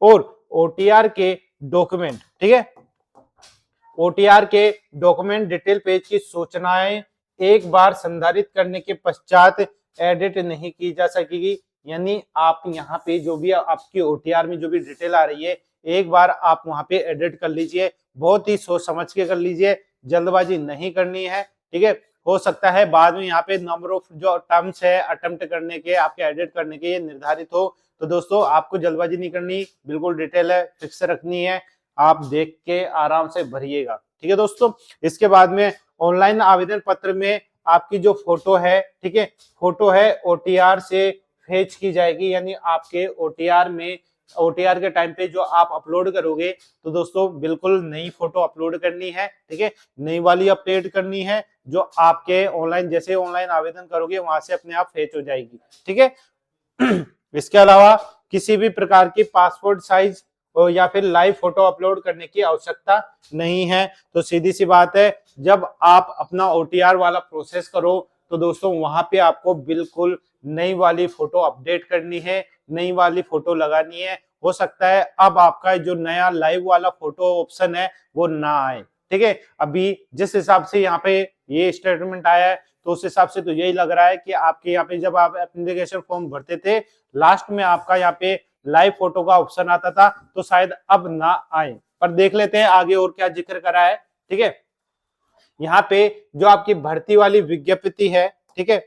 और ओटीआर के डॉक्यूमेंट, ठीक है, ओटीआर के डॉक्यूमेंट डिटेल पेज की सूचनाएं एक बार संधारित करने के पश्चात एडिट नहीं की जा सकेगी। यानी आप यहाँ पे जो भी आपकी ओटीआर में जो भी डिटेल आ रही है एक बार आप वहां पे एडिट कर लीजिए, बहुत ही सोच समझ के कर लीजिए, जल्दबाजी नहीं करनी है। ठीक है, हो सकता है बाद में यहाँ पे नंबर ऑफ जो टर्म्स है अटेम्प्ट करने के, आपके एडिट करने के, ये निर्धारित हो, तो दोस्तों आपको जल्दबाजी नहीं करनी, बिल्कुल डिटेल है फिक्स रखनी है, आप देख के आराम से भरिएगा। ठीक है दोस्तों, इसके बाद में ऑनलाइन आवेदन पत्र में आपकी जो फोटो है, ठीक है, फोटो है ओटीआर से फेच की जाएगी। यानी आपके ओटीआर में ओटीआर के टाइम पे जो आप अपलोड करोगे तो दोस्तों बिल्कुल नई फोटो अपलोड करनी है। ठीक है, नई वाली अपडेट करनी है, जो आपके ऑनलाइन जैसे ऑनलाइन आवेदन करोगे वहां से अपने आप फेच हो जाएगी। ठीक है, इसके अलावा किसी भी प्रकार की पासपोर्ट साइज या फिर लाइव फोटो अपलोड करने की आवश्यकता नहीं है। तो सीधी सी बात है, जब आप अपना ओटीआर वाला प्रोसेस करो तो दोस्तों वहां पे आपको बिल्कुल नई वाली फोटो अपडेट करनी है, नई वाली फोटो लगानी है। हो सकता है अब आपका जो नया लाइव वाला फोटो ऑप्शन है वो ना आए। ठीक है, अभी जिस हिसाब से यहाँ पे ये स्टेटमेंट आया है तो उस हिसाब से तो यही लग रहा है कि आपके यहाँ पे जब आप एप्लीकेशन फॉर्म भरते थे लास्ट में आपका यहाँ पे लाइव फोटो का ऑप्शन आता था, तो शायद अब ना आए, पर देख लेते हैं आगे और क्या जिक्र करा है। ठीक है, यहाँ पे जो आपकी भर्ती वाली विज्ञप्ति है, ठीक है,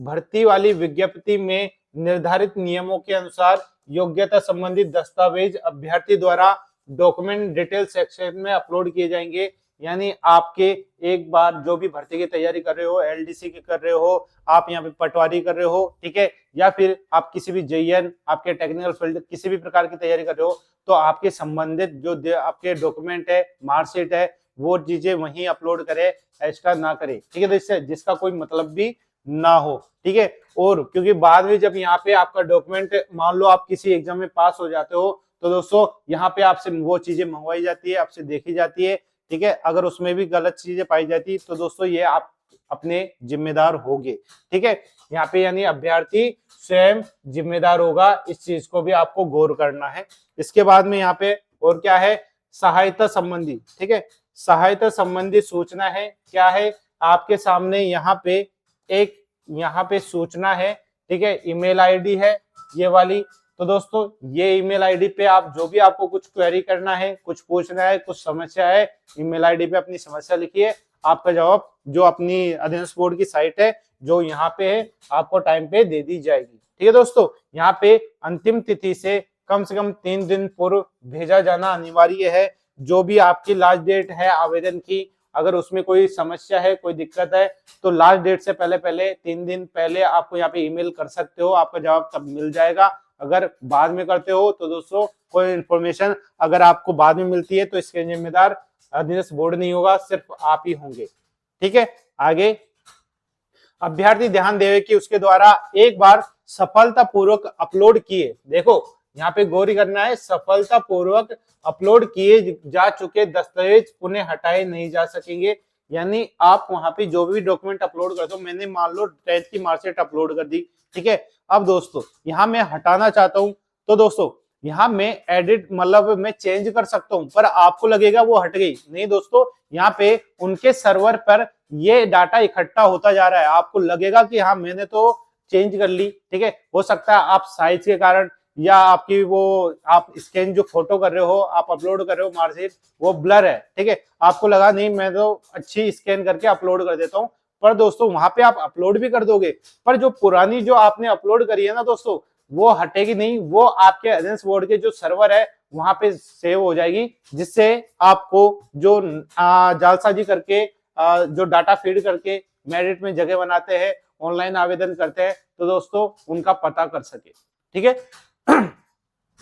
भर्ती वाली विज्ञप्ति में निर्धारित नियमों के अनुसार योग्यता संबंधित दस्तावेज अभ्यर्थी द्वारा डॉक्यूमेंट डिटेल सेक्शन में अपलोड किए जाएंगे। यानी आपके एक बार जो भी भर्ती की तैयारी कर रहे हो, एलडीसी की कर रहे हो, आप यहाँ पे पटवारी कर रहे हो, ठीक है, या फिर आप किसी भी जेईएन, आपके टेक्निकल फील्ड किसी भी प्रकार की तैयारी कर रहे हो, तो आपके संबंधित जो आपके डॉक्यूमेंट है, मार्कशीट है, वो चीजें वहीं अपलोड करें, एक्स्ट्रा ना करें, ठीक है, तो जिसका कोई मतलब भी ना हो, ठीक है। और क्योंकि बाद में जब यहाँ पे आपका डॉक्यूमेंट, मान लो आप किसी एग्जाम में पास हो जाते हो, तो दोस्तों यहाँ पे आपसे वो चीजें मंगवाई जाती है, आपसे देखी जाती है, ठीक है। अगर उसमें भी गलत चीजें पाई जाती तो दोस्तों ये आप अपने जिम्मेदार होगे, ठीक है। यहाँ पे यानी अभ्यर्थी स्वयं जिम्मेदार होगा, इस चीज को भी आपको गौर करना है। इसके बाद में यहाँ पे और क्या है, सहायता संबंधी, ठीक है, सहायता संबंधी सूचना है, क्या है आपके सामने यहाँ पे एक सूचना है, ठीक है, ईमेल आईडी है ये वाली। तो दोस्तों ये ईमेल आईडी पे आप जो भी आपको कुछ क्वेरी करना है, कुछ पूछना है, कुछ समस्या है, ईमेल आईडी पे अपनी समस्या लिखिए, आपका जवाब जो अपनी अध्ययन बोर्ड की साइट है जो यहाँ पे है आपको टाइम पे दे दी जाएगी, ठीक है दोस्तों। यहाँ पे अंतिम तिथि से कम 3 दिन पूर्व भेजा जाना अनिवार्य है। जो भी आपकी लास्ट डेट है आवेदन की, अगर उसमें कोई समस्या है, कोई दिक्कत है, तो लास्ट डेट से पहले 3 दिन पहले आपको यहाँ पे ईमेल कर सकते हो, आपका जवाब तब मिल जाएगा। अगर बाद में करते हो तो दोस्तों कोई इंफॉर्मेशन अगर आपको बाद में मिलती है तो इसके जिम्मेदार अध्ययन बोर्ड नहीं होगा, सिर्फ आप ही होंगे, ठीक है। आगे अभ्यर्थी ध्यान देवे कि उसके द्वारा एक बार सफलतापूर्वक अपलोड किए, देखो यहाँ पे गौर करना है, सफलतापूर्वक अपलोड किए जा चुके दस्तावेज पुनः हटाए नहीं जा सकेंगे। यानी आप वहां पे जो भी डॉक्यूमेंट अपलोड करते हो, मैंने मान लो 10th की मार्कशीट अपलोड कर दी, ठीक है, अब दोस्तों यहाँ मैं हटाना चाहता हूँ, तो दोस्तों यहाँ मैं एडिट मतलब मैं चेंज कर सकता हूँ, पर आपको लगेगा वो हट गई, नहीं दोस्तों, यहाँ पे उनके सर्वर पर ये डाटा इकट्ठा होता जा रहा है, आपको लगेगा कि हाँ मैंने तो चेंज कर ली, ठीक है। हो सकता है आप साइज के कारण या आपकी वो आप स्कैन जो फोटो कर रहे हो, आप अपलोड कर रहे हो मार्कशीट, वो ब्लर है, ठीक है, आपको लगा नहीं मैं तो अच्छी स्कैन करके अपलोड कर देता हूँ, पर दोस्तों वहां पे आप अपलोड भी कर दोगे, पर जो पुरानी जो आपने अपलोड करी है ना दोस्तों, वो हटेगी नहीं, वो आपके अध्ययन बोर्ड के जो सर्वर है वहां पे सेव हो जाएगी, जिससे आपको जो जालसाजी करके जो डाटा फीड करके मेरिट में जगह बनाते हैं, ऑनलाइन आवेदन करते हैं, तो दोस्तों उनका पता कर सके, ठीक है।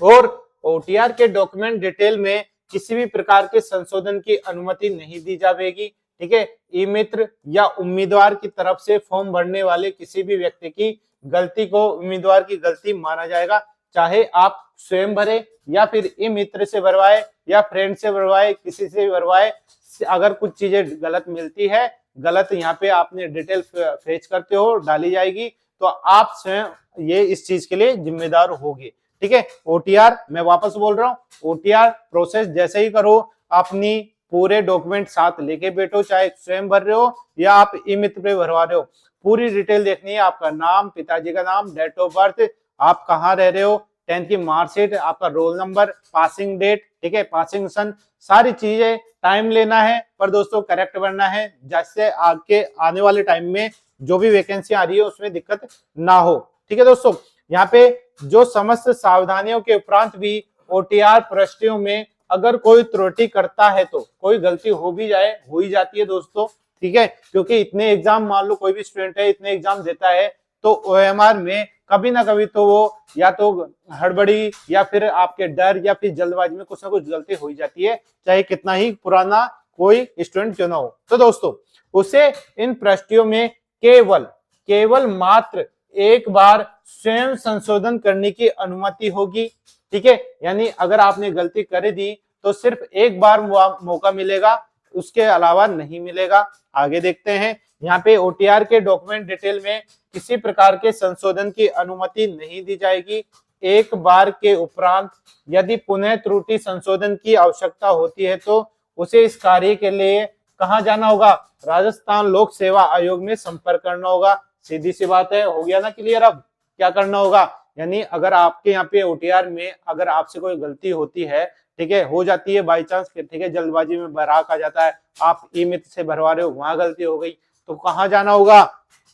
और ओटीआर के डॉक्यूमेंट डिटेल में किसी भी प्रकार के संशोधन की अनुमति नहीं दी जाएगी, ठीक है। ई मित्र या उम्मीदवार की तरफ से फॉर्म भरने वाले किसी भी व्यक्ति की गलती को उम्मीदवार की गलती माना जाएगा, चाहे आप स्वयं भरे या फिर ई मित्र से भरवाए या फ्रेंड से भरवाए, किसी से भी भरवाए, अगर कुछ चीजें गलत मिलती है, गलत यहाँ पे आपने डिटेल फेच करते हो, डाली जाएगी, तो आप स्वयं ये इस चीज के लिए जिम्मेदार होगे, ठीक है। ओटीआर मैं वापस बोल रहा हूँ, ओटीआर प्रोसेस जैसे ही करो, अपनी पूरे डॉक्यूमेंट साथ लेके बैठो, चाहे स्वयं भर रहे हो या आप ई मित्र पे भरवा रहे हो, पूरी डिटेल देखनी है, आपका नाम, पिताजी का नाम, डेट ऑफ बर्थ, आप कहाँ रह रहे हो, 10th की मार्कशीट, आपका रोल नंबर, पासिंग डेट, ठीक है, पासिंग सन, सारी चीजें टाइम लेना है, पर दोस्तों करेक्ट भरना है, जैसे आगे आने वाले टाइम में जो भी वैकेंसी आ रही है उसमें दिक्कत ना हो, ठीक है दोस्तों। यहाँ पे जो समस्त सावधानियों के उपरांत भी ओटीआर प्रश्नों में अगर कोई त्रुटि करता है तो कोई गलती हो भी जाए, हो ही जाती है दोस्तों, ठीक है, क्योंकि इतने एग्जाम, मान लो कोई भी स्टूडेंट है इतने एग्जाम देता है, तो ओएमआर में कभी ना कभी तो वो या तो हड़बड़ी या फिर आपके डर या फिर जल्दबाजी में कुछ ना कुछ गलती हो ही जाती है, चाहे कितना ही पुराना कोई स्टूडेंट क्यों ना हो। तो दोस्तों उसे इन प्रश्नों में केवल मात्र एक बार स्वयं संशोधन करने की अनुमति होगी, ठीक है। यानी अगर आपने गलती कर दी तो सिर्फ एक बार मौका मिलेगा, उसके अलावा नहीं मिलेगा। आगे देखते हैं, यहाँ पे ओटीआर के डॉक्यूमेंट डिटेल में किसी प्रकार के संशोधन की अनुमति नहीं दी जाएगी। एक बार के उपरांत यदि पुनः त्रुटि संशोधन की आवश्यकता होती है तो उसे इस कार्य के लिए कहाँ जाना होगा, राजस्थान लोक सेवा आयोग में संपर्क करना होगा। सीधी सी बात है, हो गया ना क्लियर। अब क्या करना होगा, यानी अगर आपके यहाँ पे ओटीआर में अगर आपसे कोई गलती होती है, ठीक है, हो जाती है बाई चांस, ठीक है, जल्दबाजी में बराक आ जाता है, आप ई मित्र से भरवा रहे हो, वहां गलती हो गई, तो कहाँ जाना होगा,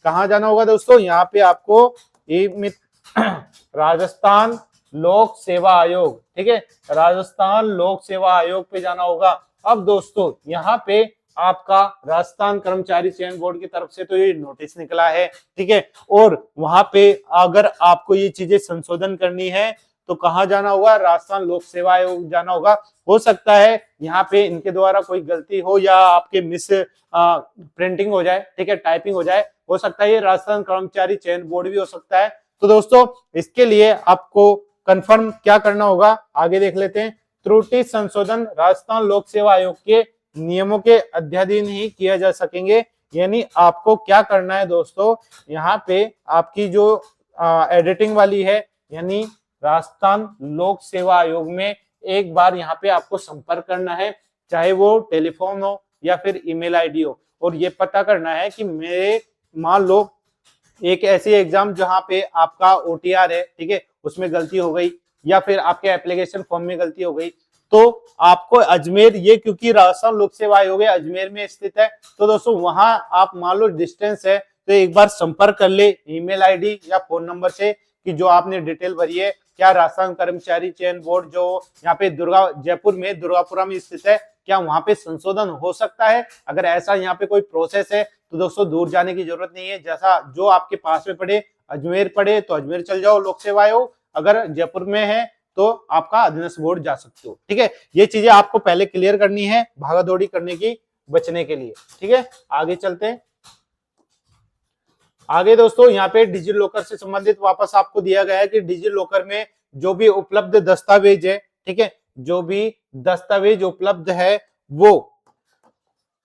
कहाँ जाना होगा दोस्तों, यहाँ पे आपको राजस्थान लोक सेवा आयोग, ठीक है, राजस्थान लोक सेवा आयोग पे जाना होगा। अब दोस्तों यहाँ पे आपका राजस्थान कर्मचारी चयन बोर्ड की तरफ से तो ये नोटिस निकला है, ठीक है, और वहां पे अगर आपको ये चीजें संशोधन करनी है तो कहाँ जाना होगा, राजस्थान लोक सेवा आयोग जाना होगा। हो सकता है यहाँ पे इनके द्वारा कोई गलती हो या आपके मिस प्रिंटिंग हो जाए, ठीक है, टाइपिंग हो जाए, हो सकता है ये राजस्थान कर्मचारी चयन बोर्ड भी हो सकता है। तो दोस्तों इसके लिए आपको कंफर्म क्या करना होगा, आगे देख लेते हैं। त्रुटि संशोधन राजस्थान लोक सेवा आयोग के नियमों के अध्याधीन ही किया जा सकेंगे। यानी आपको क्या करना है दोस्तों, यहाँ पे आपकी जो एडिटिंग वाली है, यानी राजस्थान लोक सेवा आयोग में एक बार यहाँ पे आपको संपर्क करना है, चाहे वो टेलीफोन हो या फिर ईमेल आईडी हो, और ये पता करना है कि मेरे मान लो एक ऐसी एग्जाम जहां पे आपका ओटीआर है, ठीक है, उसमें गलती हो गई या फिर आपके एप्लीकेशन फॉर्म में गलती हो गई, तो आपको अजमेर, ये क्योंकि राजस्थान लोक सेवा आयोग अजमेर में स्थित है, तो दोस्तों वहां आप मान लो डिस्टेंस है तो एक बार संपर्क कर ले ईमेल आईडी या फोन नंबर से कि जो आपने डिटेल भरी है, क्या राजस्थान कर्मचारी चयन बोर्ड जो यहाँ पे जयपुर में दुर्गापुरा में स्थित है, क्या वहां पे संशोधन हो सकता है। अगर ऐसा यहाँ पे कोई प्रोसेस है तो दोस्तों दूर जाने की जरूरत नहीं है, जैसा जो आपके पास में पड़े, अजमेर पड़े तो अजमेर चल जाओ लोक सेवा आयोग, अगर जयपुर में है तो आपका अधीनस्थ बोर्ड जा सकते हो, ठीक है। ये चीजें आपको पहले क्लियर करनी है भागा दौड़ी करने की बचने के लिए, ठीक है। आगे चलते हैं। आगे दोस्तों यहाँ पे डिजी लॉकर से संबंधित वापस आपको दिया गया है कि डिजी लॉकर में जो भी उपलब्ध दस्तावेज है, ठीक है, जो भी दस्तावेज उपलब्ध है वो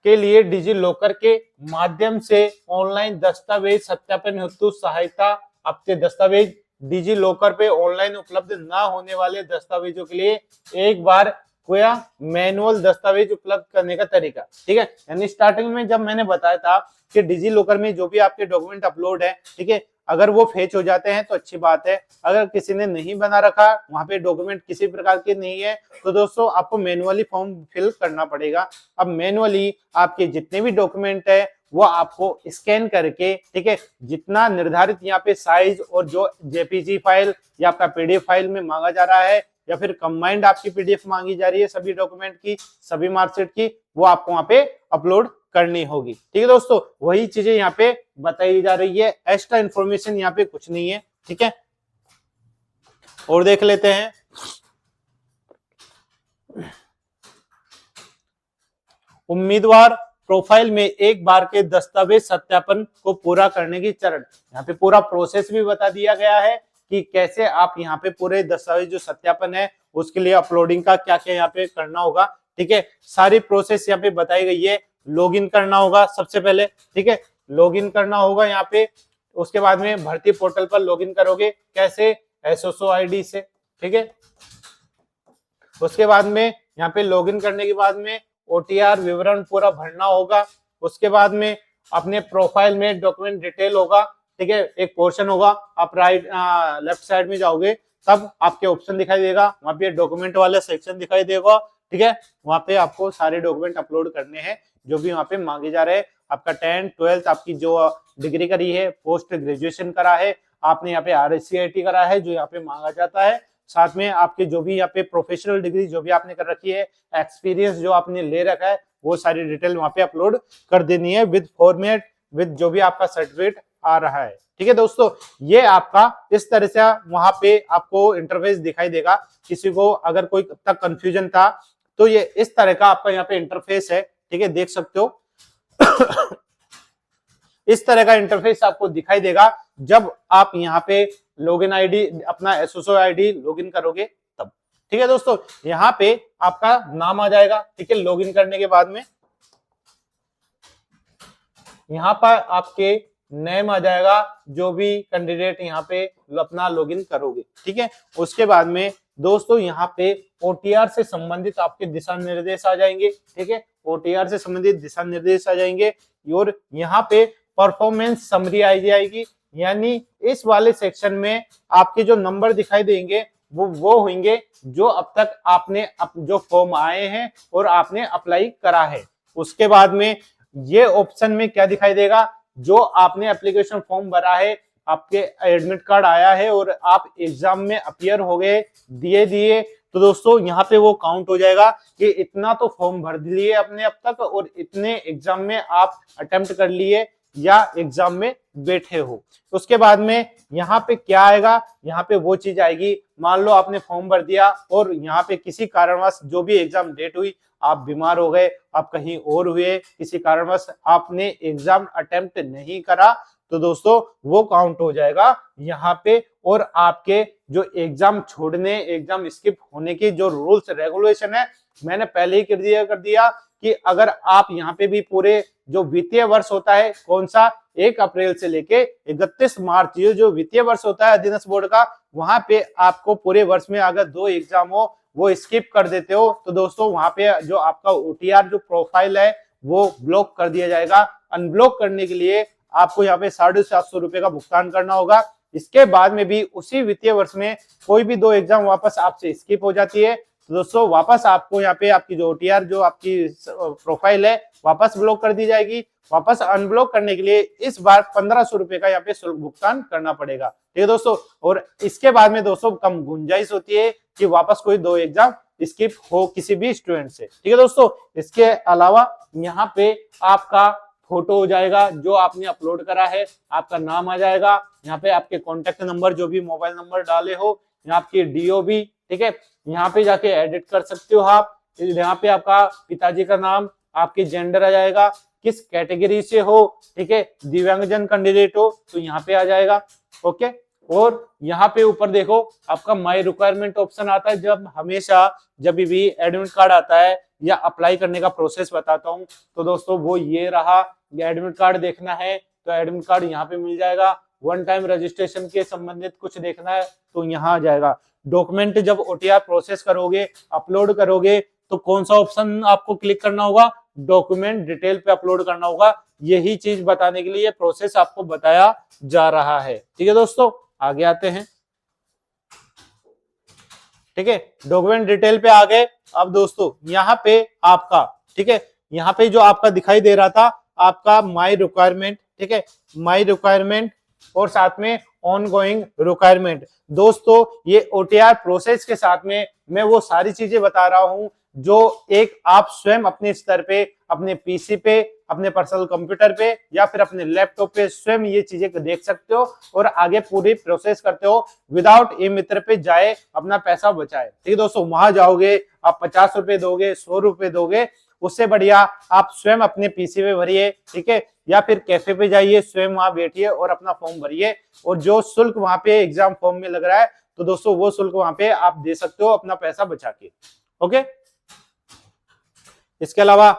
के लिए डिजी लॉकर के माध्यम से ऑनलाइन दस्तावेज सत्यापन हेतु सहायता। आपके दस्तावेज डिजी लॉकर पे ऑनलाइन उपलब्ध ना होने वाले दस्तावेजों के लिए एक बार कोया मैनुअल दस्तावेज उपलब्ध करने का तरीका, ठीक है। यानी स्टार्टिंग में जब मैंने बताया था कि डिजी लॉकर में जो भी आपके डॉक्यूमेंट अपलोड है, ठीक है, अगर वो फेच हो जाते हैं तो अच्छी बात है, अगर किसी ने नहीं बना रखा, वहां पे डॉक्यूमेंट किसी प्रकार के नहीं है, तो दोस्तों आपको मैनुअली फॉर्म फिल करना पड़ेगा। अब मैनुअली आपके जितने भी डॉक्यूमेंट है वो आपको स्कैन करके, ठीक है, जितना निर्धारित यहाँ पे साइज और जो जेपीजी फाइल या आपका पीडीएफ फाइल में मांगा जा रहा है या फिर कंबाइंड आपकी पीडीएफ मांगी जा रही है सभी डॉक्यूमेंट की, सभी मार्कशीट की, वो आपको वहां पे अपलोड करनी होगी, ठीक है दोस्तों। वही चीजें यहाँ पे बताई जा रही है, एक्स्ट्रा इंफॉर्मेशन यहाँ पे कुछ नहीं है, ठीक है। और देख लेते हैं। उम्मीदवार प्रोफाइल में एक बार के दस्तावेज सत्यापन को पूरा करने की चरण, यहाँ पे पूरा प्रोसेस भी बता दिया गया है कि कैसे आप यहाँ पे पूरे दस्तावेज जो सत्यापन है उसके लिए अपलोडिंग का क्या क्या यहाँ पे करना होगा, ठीक है। सारी प्रोसेस यहाँ पे बताई गई है। लॉगिन करना होगा सबसे पहले, ठीक है, लॉगिन करना होगा यहाँ पे, उसके बाद में भर्ती पोर्टल पर लॉगिन करोगे, कैसे, एसओसओ आईडी से, ठीक है। उसके बाद में यहाँ पे लॉगिन करने के बाद में ओटीआर विवरण पूरा भरना होगा। उसके बाद में अपने प्रोफाइल में डॉक्यूमेंट डिटेल होगा, ठीक है, एक पोर्शन होगा, आप लेफ्ट साइड में जाओगे तब आपके ऑप्शन दिखाई देगा, वहां पे डॉक्यूमेंट वाला सेक्शन दिखाई देगा, ठीक है। वहां पे आपको सारे डॉक्यूमेंट अपलोड करने हैं जो भी वहां पे मांगे जा रहे हैं। आपका 10th 12th आपकी जो डिग्री करी है, पोस्ट ग्रेजुएशन करा है, आपने यहाँ पे RSCIT करा है जो यहाँ पे मांगा जाता है, साथ में आपके जो भी यहाँ पे प्रोफेशनल डिग्री जो भी आपने कर रखी है, एक्सपीरियंस जो आपने ले रखा है, वो सारी डिटेल वहां पे अपलोड कर देनी है विद फॉर्मेट, विद जो भी आपका सर्टिफिकेट आ रहा है, ठीक है दोस्तों। ये आपका इस तरह से वहां पे आपको इंटरफेस दिखाई देगा। किसी को अगर कोई तक कंफ्यूजन था तो ये इस तरह का आपका यहाँ पे इंटरफेस है, ठीक है, देख सकते हो। इस तरह का इंटरफेस आपको दिखाई देगा जब आप यहाँ पे लॉगिन आईडी अपना एसओसओ आईडी लॉगिन करोगे तब, ठीक है दोस्तों। यहाँ पे आपका नाम आ जाएगा, ठीक है, लॉगिन करने के बाद में यहाँ पर आपके नेम आ जाएगा जो भी कैंडिडेट यहाँ पे अपना लॉगिन करोगे, ठीक है। उसके बाद में दोस्तों यहाँ पे ओटीआर से संबंधित आपके दिशा निर्देश आ जाएंगे, ठीक है, ओटीआर से संबंधित दिशा निर्देश आ जाएंगे। और यहाँ पे परफॉर्मेंस समरी आ जाएगी, यानी इस वाले सेक्शन में आपके जो नंबर दिखाई देंगे वो होंगे जो अब तक आपने जो फॉर्म आए हैं और आपने अप्लाई करा है। उसके बाद में ये ऑप्शन में क्या दिखाई देगा, जो आपने एप्लीकेशन फॉर्म भरा है, आपके एडमिट कार्ड आया है और आप एग्जाम में अपीयर हो गए, दिए, तो दोस्तों यहाँ पे वो काउंट हो जाएगा कि इतना तो फॉर्म भर लिए अपने अब तक और इतने एग्जाम में आप अटेम्प्ट कर लिए या एग्जाम में बैठे हो। उसके बाद में यहाँ पे क्या आएगा, यहाँ पे वो चीज आएगी, मान लो आपने फॉर्म भर दिया और यहाँ पे किसी कारणवश जो भी एग्जाम डेट हुई, आप बीमार हो गए, आप कहीं और हुए, किसी कारणवश आपने एग्जाम अटेम्प्ट नहीं करा, तो दोस्तों वो काउंट हो जाएगा यहाँ पे। और आपके जो एग्जाम छोड़ने, एग्जाम स्किप होने के जो रूल्स रेगुलेशन है, मैंने पहले ही कर दिया कि अगर आप यहाँ पे भी पूरे जो वित्तीय वर्ष होता है, कौन सा, 1 अप्रैल से लेके 31 मार्च, ये जो वित्तीय वर्ष होता है अधीनस्थ बोर्ड का, वहां पे आपको पूरे वर्ष में अगर 2 एग्जाम हो वो स्किप कर देते हो, तो दोस्तों वहां पे जो आपका ओटीआर जो प्रोफाइल है वो ब्लॉक कर दिया जाएगा। अनब्लॉक करने के लिए आपको यहाँ पे 750 रुपए का भुगतान करना होगा। इसके बाद में भी उसी वित्तीय वर्ष में कोई भी 2 एग्जाम वापस आपसे स्किप हो जाती है, तो दोस्तों वापस आपको यहाँ पे आपकी जो ओटीआर जो आपकी प्रोफाइल है वापस ब्लॉक कर दी जाएगी। वापस अनब्लॉक करने के लिए इस बार 1500 रुपए का यहाँ पे शुल्क भुगतान करना पड़ेगा, ठीक है दोस्तों। और इसके बाद में दोस्तों कम गुंजाइश होती है कि वापस कोई 2 एग्जाम स्किप हो किसी भी स्टूडेंट से, ठीक है दोस्तों। इसके अलावा यहाँ पे आपका फोटो हो जाएगा जो आपने अपलोड करा है, आपका नाम आ जाएगा, यहाँ पे आपके कॉन्टेक्ट नंबर जो भी मोबाइल नंबर डाले हो, यहाँ आपकी डीओबी, ठीक है, यहाँ पे जाके एडिट कर सकते हो आप। यहाँ पे आपका पिताजी का नाम, आपकी जेंडर आ जाएगा, किस कैटेगरी से हो, ठीक है, दिव्यांगजन कैंडिडेट हो तो यहाँ पे आ जाएगा, ओके। और यहाँ पे ऊपर देखो आपका माई रिक्वायरमेंट ऑप्शन आता है। जब हमेशा जब भी एडमिट कार्ड आता है या अप्लाई करने का प्रोसेस बताता हूँ, तो दोस्तों वो ये रहा, ये एडमिट कार्ड देखना है तो एडमिट कार्ड यहाँ पे मिल जाएगा। वन टाइम रजिस्ट्रेशन के संबंधित कुछ देखना है तो यहाँ आ जाएगा। डॉक्यूमेंट जब ओटीआर प्रोसेस करोगे, अपलोड करोगे, तो कौन सा ऑप्शन आपको क्लिक करना होगा, डॉक्यूमेंट डिटेल पे अपलोड करना होगा। यही चीज बताने के लिए प्रोसेस आपको बताया जा रहा है, ठीक है दोस्तों। आगे आते हैं, ठीक है, डॉक्यूमेंट डिटेल पे आ गए। अब दोस्तों यहाँ पे आपका, ठीक है, यहाँ पे जो आपका दिखाई दे रहा था आपका माई रिक्वायरमेंट, ठीक है, माई रिक्वायरमेंट और साथ में ऑन गोइंग रिक्वायरमेंट। दोस्तों ये ओटीआर प्रोसेस के साथ में मैं वो सारी चीजें बता रहा हूं जो एक आप स्वयं अपने स्तर पे, अपने पीसी पे, अपने पर्सनल कंप्यूटर पे या फिर अपने लैपटॉप पे स्वयं ये चीजें देख सकते हो और आगे पूरी प्रोसेस करते हो विदाउट ई मित्र पे जाए अपना पैसा बचाए, ठीक है दोस्तों। वहां जाओगे आप 50 रुपए दोगे, 100 रुपए दोगे, उससे बढ़िया आप स्वयं अपने पीसी पे भरिए, ठीक है, या फिर कैफे पे जाइए, स्वयं वहां बैठिए और अपना फॉर्म भरिए। और जो शुल्क वहां पे एग्जाम फॉर्म में लग रहा है तो दोस्तों वो शुल्क वहां पे आप दे सकते हो अपना पैसा बचा के, ओके। इसके अलावा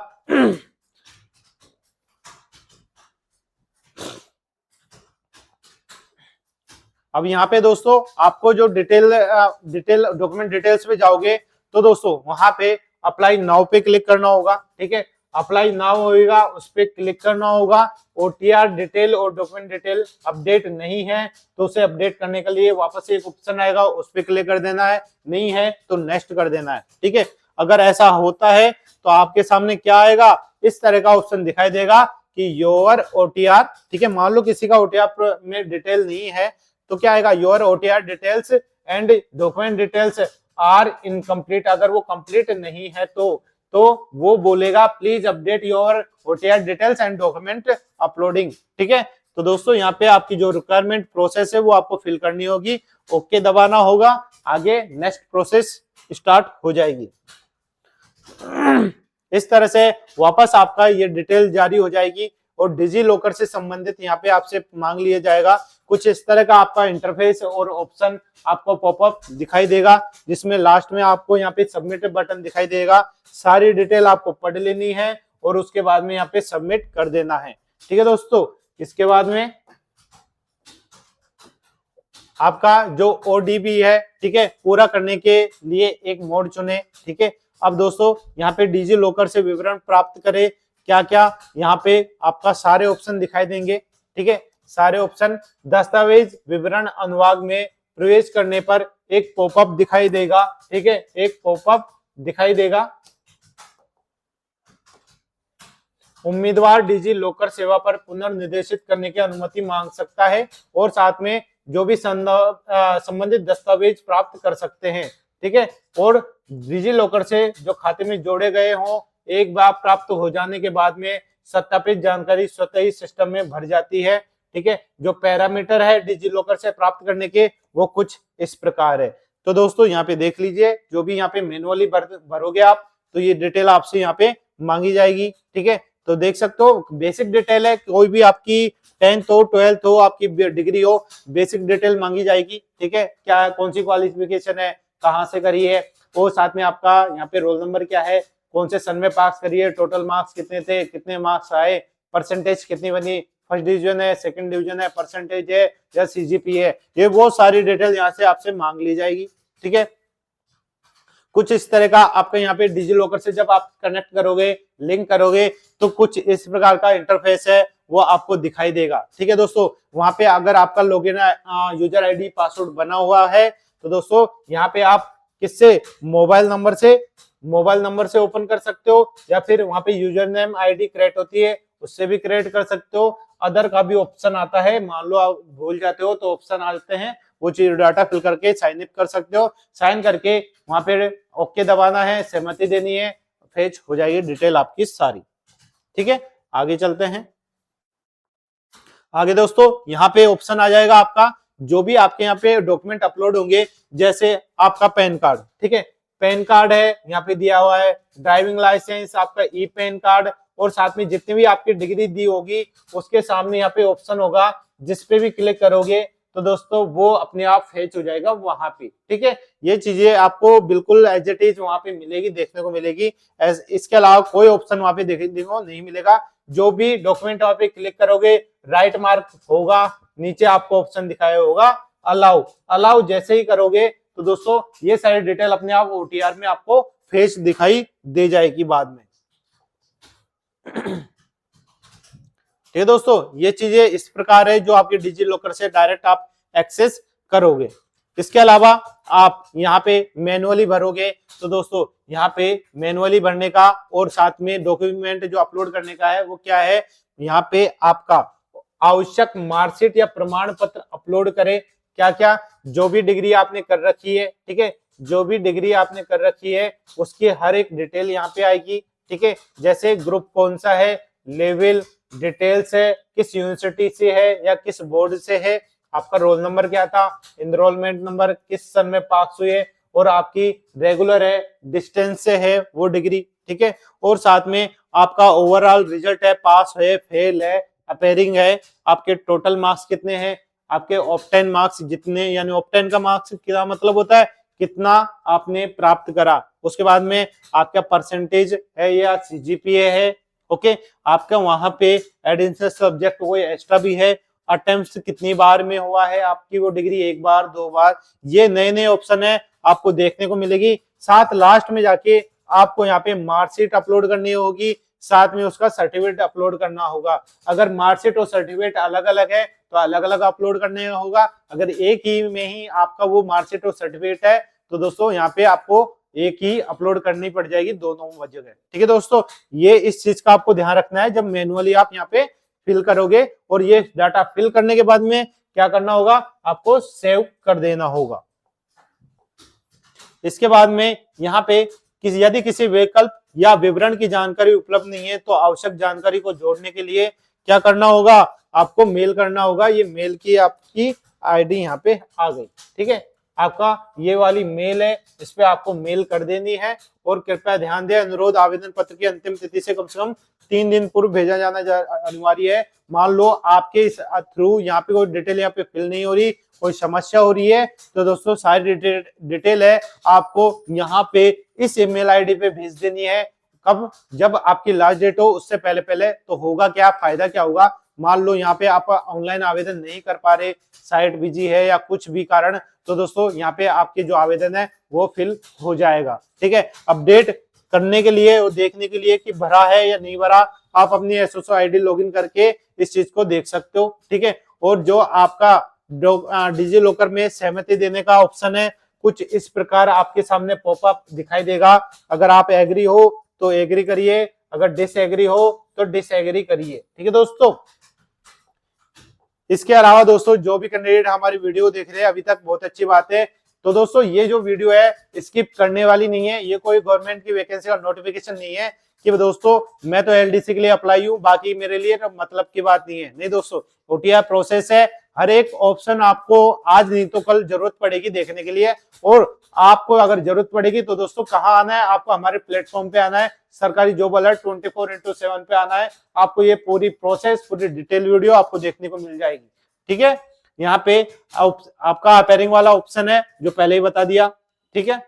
अब यहाँ पे दोस्तों आपको जो डिटेल डॉक्यूमेंट डिटेल्स पे जाओगे तो दोस्तों वहां पे अप्लाई नाउ पे क्लिक करना होगा, ठीक है, अप्लाई नाउ होगा उस पे क्लिक करना होगा। ओटीआर डिटेल और डॉक्यूमेंट डिटेल अपडेट नहीं है तो उसे अपडेट करने के लिए वापस एक ऑप्शन आएगा, उस पे क्लिक कर देना है, नहीं है तो नेक्स्ट कर देना है, ठीक है। अगर ऐसा होता है तो आपके सामने क्या आएगा, इस तरह का ऑप्शन दिखाई देगा कि योर ओटीआर, ठीक है, मान लो किसी का ओटीआर में डिटेल नहीं है तो क्या आएगा, your OTR details and document details are incomplete. अगर वो कंप्लीट नहीं है तो वो बोलेगा please update your OTR details and document uploading, ठीक है। तो दोस्तों यहाँ पे आपकी जो रिक्वायरमेंट प्रोसेस है वो आपको फिल करनी होगी, ओके दबाना होगा, आगे नेक्स्ट प्रोसेस स्टार्ट हो जाएगी। इस तरह से वापस आपका ये डिटेल जारी हो जाएगी और डिजी लॉकर से संबंधित यहाँ पे आपसे मांग लिया जाएगा। कुछ इस तरह का आपका इंटरफेस और ऑप्शन आपको पॉपअप दिखाई देगा जिसमें लास्ट में आपको यहाँ पे सबमिट बटन दिखाई देगा। सारी डिटेल आपको पढ़ लेनी है और उसके बाद में यहाँ पे सबमिट कर देना है, ठीक है दोस्तों। इसके बाद में आपका जो ओडीबी है, ठीक है, पूरा करने के लिए एक मोड चुने, ठीक है। अब दोस्तों यहाँ पे डिजी लॉकर से विवरण प्राप्त करें, क्या क्या यहाँ पे आपका सारे ऑप्शन दिखाई देंगे, ठीक है, सारे ऑप्शन। दस्तावेज विवरण अनुभाग में प्रवेश करने पर एक पॉपअप दिखाई देगा, ठीक है, एक पॉपअप दिखाई देगा। उम्मीदवार डिजी लॉकर सेवा पर पुनर्निर्देशित करने की अनुमति मांग सकता है और साथ में जो भी संबंधित दस्तावेज प्राप्त कर सकते हैं। ठीक है, और डिजी लॉकर से जो खाते में जोड़े गए हों, एक बार प्राप्त हो जाने के बाद में सत्यापित जानकारी स्वतः ही सिस्टम में भर जाती है। ठीक है, जो पैरामीटर है डिजी लॉकर से प्राप्त करने के वो कुछ इस प्रकार है। तो दोस्तों यहाँ पे देख लीजिए, जो भी यहाँ पे मैनुअली भरोगे आप तो ये डिटेल आपसे यहाँ पे मांगी जाएगी। ठीक है, तो देख सकते हो बेसिक डिटेल है, कोई भी आपकी 10th हो 12th हो आपकी डिग्री हो, बेसिक डिटेल मांगी जाएगी। ठीक है, क्या कौन सी क्वालिफिकेशन है, कहाँ से करी है, और साथ में आपका यहाँ पे रोल नंबर क्या है, कौन से सन में पास करी है, टोटल मार्क्स कितने थे, कितने मार्क्स आए, परसेंटेज कितनी बनी, फर्स्ट डिवीजन है, सेकंड डिवीजन है, परसेंटेज है या सीजीपी है, ये वो सारी डिटेल यहाँ से आपसे मांग ली जाएगी। ठीक है, कुछ इस तरह का आपका यहाँ पे डिजी लॉकर से जब आप कनेक्ट करोगे, लिंक करोगे, तो कुछ इस प्रकार का इंटरफेस है वो आपको दिखाई देगा। ठीक है दोस्तों, वहां पे अगर आपका लॉगिन यूजर आईडी पासवर्ड बना हुआ है तो दोस्तों यहाँ पे आप किससे, मोबाइल नंबर से ओपन कर सकते हो, या फिर वहां पे यूजर नेम आईडी क्रिएट होती है उससे भी क्रिएट कर सकते हो। अदर का भी ऑप्शन आता है, मान लो आप भूल जाते हो तो ऑप्शन आते हैं, वो चीज डाटा फिल करके साइन अप कर सकते हो। साइन करके वहां पे ओके दबाना है, सहमति देनी है, फेच हो जाएगी डिटेल आपकी सारी। ठीक है, आगे चलते हैं। आगे दोस्तों यहाँ पे ऑप्शन आ जाएगा आपका, जो भी आपके यहाँ पे डॉक्यूमेंट अपलोड होंगे, जैसे आपका पैन कार्ड। ठीक है, पैन कार्ड है यहाँ पे दिया हुआ है, ड्राइविंग लाइसेंस, आपका ई पैन कार्ड, और साथ में जितनी भी आपकी डिग्री दी होगी उसके सामने यहाँ पे ऑप्शन होगा, जिसपे भी क्लिक करोगे तो दोस्तों वो अपने आप फेच हो जाएगा वहां पे। ठीक है, ये चीजें आपको बिल्कुल एज इट इज वहां पे मिलेगी, देखने को मिलेगी। इसके अलावा कोई ऑप्शन वहां पे देखने को नहीं मिलेगा। जो भी डॉक्यूमेंट वहां पे क्लिक करोगे राइट मार्क होगा, नीचे आपको ऑप्शन दिखाया होगा अलाउ जैसे ही करोगे तो दोस्तों ये सारी डिटेल अपने आप ओटीआर में आपको फेच दिखाई दे जाएगी बाद में। ठीक है दोस्तों, ये चीजें इस प्रकार है जो आपके डिजी लॉकर से डायरेक्ट आप एक्सेस करोगे। इसके अलावा आप यहाँ पे मैनुअली भरोगे तो दोस्तों यहाँ पे मैनुअली भरने का और साथ में डॉक्यूमेंट जो अपलोड करने का है वो क्या है, यहाँ पे आपका आवश्यक मार्कशीट या प्रमाण पत्र अपलोड करें। क्या क्या, जो भी डिग्री आपने कर रखी है, ठीक है, जो भी डिग्री आपने कर रखी है उसकी हर एक डिटेल यहाँ पे आएगी। ठीक है, जैसे ग्रुप कौन सा है, लेवल डिटेल्स है, किस यूनिवर्सिटी से है या किस बोर्ड से है, आपका रोल नंबर क्या था, एनरोलमेंट नंबर, किस सन में पास हुए, और आपकी रेगुलर है, डिस्टेंस से है वो डिग्री। ठीक है, और साथ में आपका ओवरऑल रिजल्ट है, पास है, फेल है, अपेयरिंग है, आपके टोटल मार्क्स कितने हैं, आपके ऑप्टेन मार्क्स जितने, यानी ऑप्टेन का मार्क्स क्या मतलब होता है, कितना आपने प्राप्त करा। उसके बाद में आपका परसेंटेज है या सीजीपीए है। ओके, आपका वहां पे एडिशनल सब्जेक्ट कोई एक्स्ट्रा भी है, अटेम्प्ट कितनी बार में हुआ है आपकी वो डिग्री, एक बार, दो बार, ये नए नए ऑप्शन है आपको देखने को मिलेगी। साथ लास्ट में जाके आपको यहाँ पे मार्कशीट अपलोड करनी होगी, साथ में उसका सर्टिफिकेट अपलोड करना होगा। अगर मार्कशीट और सर्टिफिकेट अलग अलग है तो अलग अलग अपलोड करने होगा, अगर एक ही में ही आपका वो मार्कशीट और सर्टिफिकेट है तो दोस्तों यहाँ पे आपको एक ही अपलोड करनी पड़ जाएगी दोनों जगह। ठीक है दोस्तों, ये इस चीज का आपको ध्यान रखना है जब मैनुअली आप यहाँ पे फिल करोगे, और ये डाटा फिल करने के बाद में क्या करना होगा, आपको सेव कर देना होगा। इसके बाद में यहाँ पे यदि किसी विकल्प या विवरण की जानकारी उपलब्ध नहीं है तो आवश्यक जानकारी को जोड़ने के लिए क्या करना होगा, आपको मेल करना होगा। ये मेल की आपकी आईडी यहाँ पे आ गई। ठीक है, आपका ये वाली मेल है, इस पे आपको मेल कर देनी है। और कृपया ध्यान दें, अनुरोध आवेदन पत्र की अंतिम तिथि से कम 3 दिन पूर्व भेजा जाना अनिवार्य है। मान लो आपके इस थ्रू यहाँ पे कोई डिटेल यहाँ पे फिल नहीं हो रही, कोई समस्या हो रही है, तो दोस्तों सारी डिटेल है आपको यहाँ पे इस ईमेल आईडी पे भेज देनी है। कब, जब आपकी लास्ट डेट हो उससे पहले पहले। तो होगा क्या, फायदा क्या होगा, मान लो यहाँ पे आप ऑनलाइन आवेदन नहीं कर पा रहे, साइट बिजी है या कुछ भी कारण, तो दोस्तों यहाँ पे आपके जो आवेदन है वो फिल हो जाएगा। ठीक है, अपडेट करने के लिए और देखने के लिए कि भरा है या नहीं भरा, आप अपनी एसओसो आईडी लॉगिन करके इस चीज को देख सकते हो। ठीक है, और जो आपका डिजी लॉकर में सहमति देने का ऑप्शन है, कुछ इस प्रकार आपके सामने पॉपअप दिखाई देगा। अगर आप एग्री हो तो एग्री करिए, अगर डिसएग्री हो तो डिसएग्री करिए। ठीक है दोस्तों। इसके अलावा दोस्तों जो भी कैंडिडेट हमारी वीडियो देख रहे हैं अभी तक, बहुत अच्छी बात है। तो दोस्तों ये जो वीडियो है स्किप करने वाली नहीं है, ये कोई गवर्नमेंट की वैकेंसी का नोटिफिकेशन नहीं है कि दोस्तों मैं तो एलडीसी के लिए अप्लाई हूं, बाकी मेरे लिए मतलब की बात नहीं है। नहीं दोस्तों, ओटीआर प्रोसेस है, हर एक ऑप्शन आपको आज नहीं तो कल जरूरत पड़ेगी देखने के लिए। और आपको अगर जरूरत पड़ेगी तो दोस्तों कहाँ आना है, आपको हमारे प्लेटफॉर्म पे आना है, सरकारी जॉब अलर्ट 24/7 पे आना है। आपको ये पूरी प्रोसेस, पूरी डिटेल वीडियो आपको देखने को मिल जाएगी। ठीक है, यहाँ पे आपका अपेयरिंग वाला ऑप्शन है जो पहले ही बता दिया। ठीक है,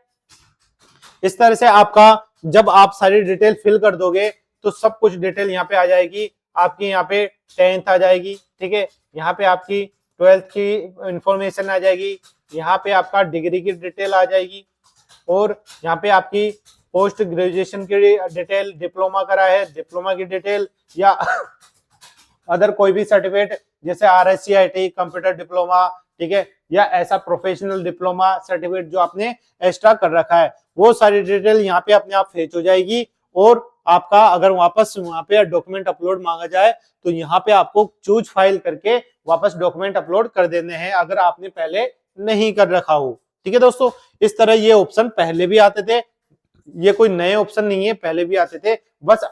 इस तरह से आपका जब आप सारी डिटेल फिल कर दोगे तो सब कुछ डिटेल यहाँ पे आ जाएगी। आपकी यहाँ पे 10th आ जाएगी। ठीक है, यहाँ पे आपकी 12th की इंफॉर्मेशन आ जाएगी, यहाँ पे आपका डिग्री की डिटेल आ जाएगी, और यहाँ पे आपकी पोस्ट ग्रेजुएशन की डिटेल, डिप्लोमा करा है डिप्लोमा की डिटेल, या अदर कोई भी सर्टिफिकेट जैसे RSC कंप्यूटर डिप्लोमा, ठीक है, या ऐसा प्रोफेशनल डिप्लोमा सर्टिफिकेट जो आपने एक्स्ट्रा कर रखा है, वो सारी डिटेल यहाँ पे अपने आप फेच हो जाएगी। और आपका अगर वापस वहां पे डॉक्यूमेंट अपलोड मांगा जाए तो यहाँ पे आपको चूज फाइल करके वापस डॉक्यूमेंट अपलोड कर देने हैं अगर आपने पहले नहीं कर रखा हो। ठीक है दोस्तों, इस तरह ये ऑप्शन पहले भी आते थे, ये कोई नए ऑप्शन नहीं है, पहले भी आते थे। बस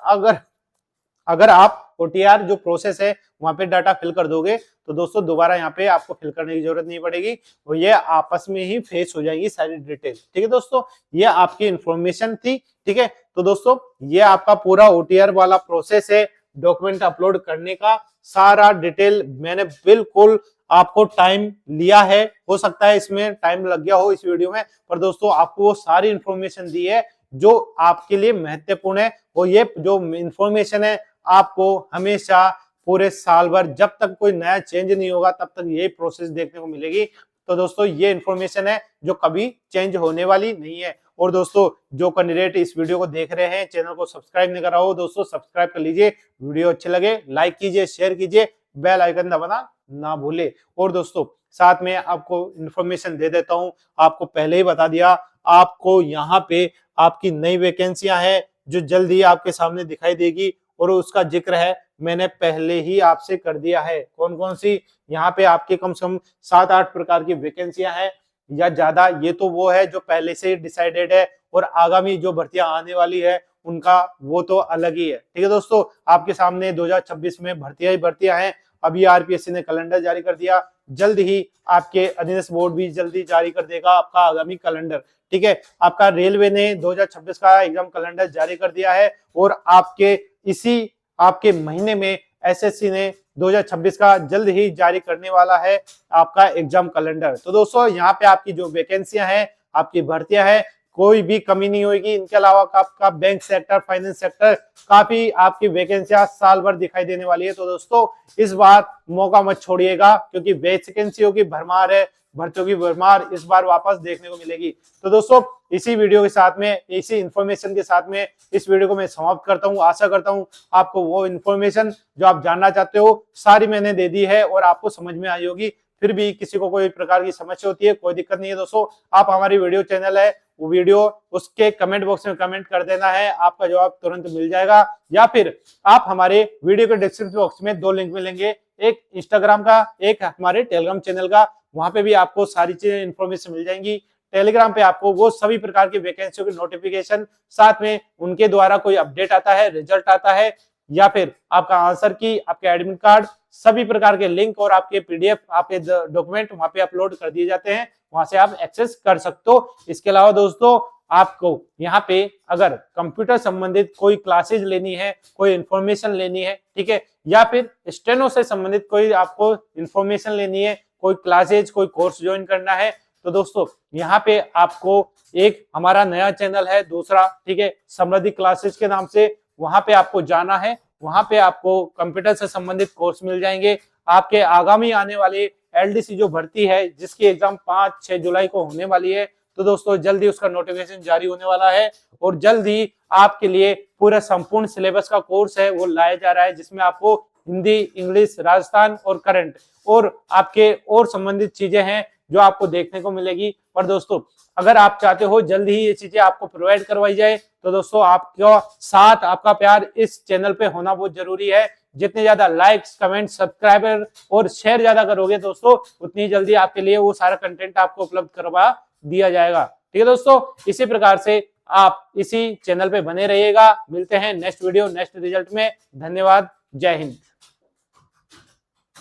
अगर आप ओटीआर जो प्रोसेस है वहां पे डाटा फिल कर दोगे तो दोस्तों दोबारा यहाँ पे आपको फिल करने की जरूरत नहीं पड़ेगी, वो ये आपस में ही फेच हो जाएगी सारी डिटेल। ठीक है दोस्तों, ये आपकी इंफॉर्मेशन थी। ठीक है, तो दोस्तों ये आपका पूरा ओटीआर वाला प्रोसेस है, डॉक्यूमेंट अपलोड करने का सारा डिटेल मैंने बिल्कुल आपको टाइम लिया है, हो सकता है इसमें टाइम लग गया हो इस वीडियो में, पर दोस्तों आपको वो सारी इंफॉर्मेशन दी है जो आपके लिए महत्वपूर्ण है। और ये जो इंफॉर्मेशन है आपको हमेशा पूरे साल भर जब तक कोई नया चेंज नहीं होगा तब तक यही प्रोसेस देखने को मिलेगी। तो दोस्तों ये इंफॉर्मेशन है जो कभी चेंज होने वाली नहीं है। और दोस्तों जो कैंडिडेट इस वीडियो को देख रहे हैं, चैनल को सब्सक्राइब नहीं करा हो दोस्तों सब्सक्राइब कर लीजिए, वीडियो अच्छे लगे लाइक कीजिए, शेयर कीजिए, बेल आइकन दबाना ना भूले। और दोस्तों साथ में आपको इंफॉर्मेशन दे देता हूं, आपको पहले ही बता दिया, आपको यहाँ पे आपकी नई वैकेंसियां हैं जो जल्द ही आपके सामने दिखाई देगी, और उसका जिक्र है मैंने पहले ही आपसे कर दिया है। कौन कौन सी, यहाँ पे आपके कम से कम 7-8 प्रकार की वैकेंसियां हैं या ज्यादा, ये तो वो है जो पहले से डिसाइडेड है, और आगामी जो भर्तियां आने वाली है उनका वो तो अलग ही है। ठीक है दोस्तों, आपके सामने 2026 में भर्तियां हैं। अभी आरपीएससी ने कैलेंडर जारी कर दिया, जल्द ही आपके अधीनस्थ बोर्ड भी जल्दी जारी कर देगा आपका आगामी कैलेंडर। ठीक है, आपका रेलवे ने 2026 का एग्जाम कैलेंडर जारी कर दिया है, और आपके इसी आपके महीने में एसएससी ने 2026 का जल्द ही जारी करने वाला है आपका एग्जाम कैलेंडर। तो दोस्तों यहाँ पे आपकी जो वैकेंसियां हैं, आपकी भर्तियां हैं, कोई भी कमी नहीं होगी। इनके अलावा आपका बैंक सेक्टर, फाइनेंस सेक्टर, काफी आपकी वैकेंसियां साल भर दिखाई देने वाली है। तो दोस्तों इस बार मौका मत छोड़िएगा, क्योंकि वैकेंसियों की भरमार है, भर्तियों की भरमार इस बार वापस देखने को मिलेगी। तो दोस्तों इसी वीडियो के साथ में, इसी इंफॉर्मेशन के साथ में इस वीडियो को मैं समाप्त करता हूं। आशा करता हूं आपको वो इंफॉर्मेशन जो आप जानना चाहते हो सारी मैंने दे दी है और आपको समझ में आई होगी। फिर भी किसी को कोई प्रकार की समस्या होती है, कोई दिक्कत नहीं है दोस्तों, आप हमारी वीडियो चैनल है वो वीडियो उसके कमेंट बॉक्स में कमेंट कर देना है, आपका जवाब तुरंत मिल जाएगा। या फिर आप हमारे वीडियो के डिस्क्रिप्शन बॉक्स में 2 लिंक मिलेंगे, एक इंस्टाग्राम का, एक हमारे टेलीग्राम चैनल का, वहां पे भी आपको सारी चीजें इंफॉर्मेशन मिल जाएंगी। टेलीग्राम पे आपको वो सभी प्रकार की वैकेंसियों की नोटिफिकेशन, साथ में उनके द्वारा कोई अपडेट आता है, रिजल्ट आता है, या फिर आपका आंसर की, आपके एडमिट कार्ड, सभी प्रकार के लिंक और आपके पीडीएफ, आपके डॉक्यूमेंट वहां पे अपलोड कर दिए जाते हैं, वहां से आप एक्सेस कर सकते हो। इसके अलावा दोस्तों आपको यहाँ पे अगर कंप्यूटर संबंधित कोई क्लासेज लेनी है, कोई इंफॉर्मेशन लेनी है, ठीक है, या फिर स्टेनो से संबंधित कोई आपको इंफॉर्मेशन लेनी है, कोई क्लासेज, कोई कोर्स ज्वाइन करना है, तो दोस्तों यहाँ पे आपको एक हमारा नया चैनल है दूसरा, ठीक है, समृद्धि क्लासेज के नाम से, वहां पे आपको जाना है। वहां पे आपको कंप्यूटर से संबंधित कोर्स मिल जाएंगे। आपके आगामी आने वाले एलडीसी जो भर्ती है, जिसकी एग्जाम 5-6 जुलाई को होने वाली है, तो दोस्तों जल्दी उसका नोटिफिकेशन जारी होने वाला है, और जल्द ही आपके लिए पूरा संपूर्ण सिलेबस का कोर्स है वो लाया जा रहा है, जिसमें आपको हिंदी, इंग्लिश, राजस्थान और करंट और आपके और संबंधित चीजें हैं जो आपको देखने को मिलेगी। पर दोस्तों अगर आप चाहते हो जल्द ही ये चीजें आपको प्रोवाइड करवाई जाए तो दोस्तों आपका साथ, आपका प्यार इस चैनल पे होना बहुत जरूरी है। जितने ज्यादा लाइक्स, कमेंट, सब्सक्राइबर और शेयर ज्यादा करोगे दोस्तों, उतनी जल्दी आपके लिए वो सारा कंटेंट आपको उपलब्ध करवा दिया जाएगा। ठीक है दोस्तों, इसी प्रकार से आप इसी चैनल पे बने रहिएगा। मिलते हैं नेक्स्ट वीडियो, नेक्स्ट रिजल्ट में। धन्यवाद, जय हिंद।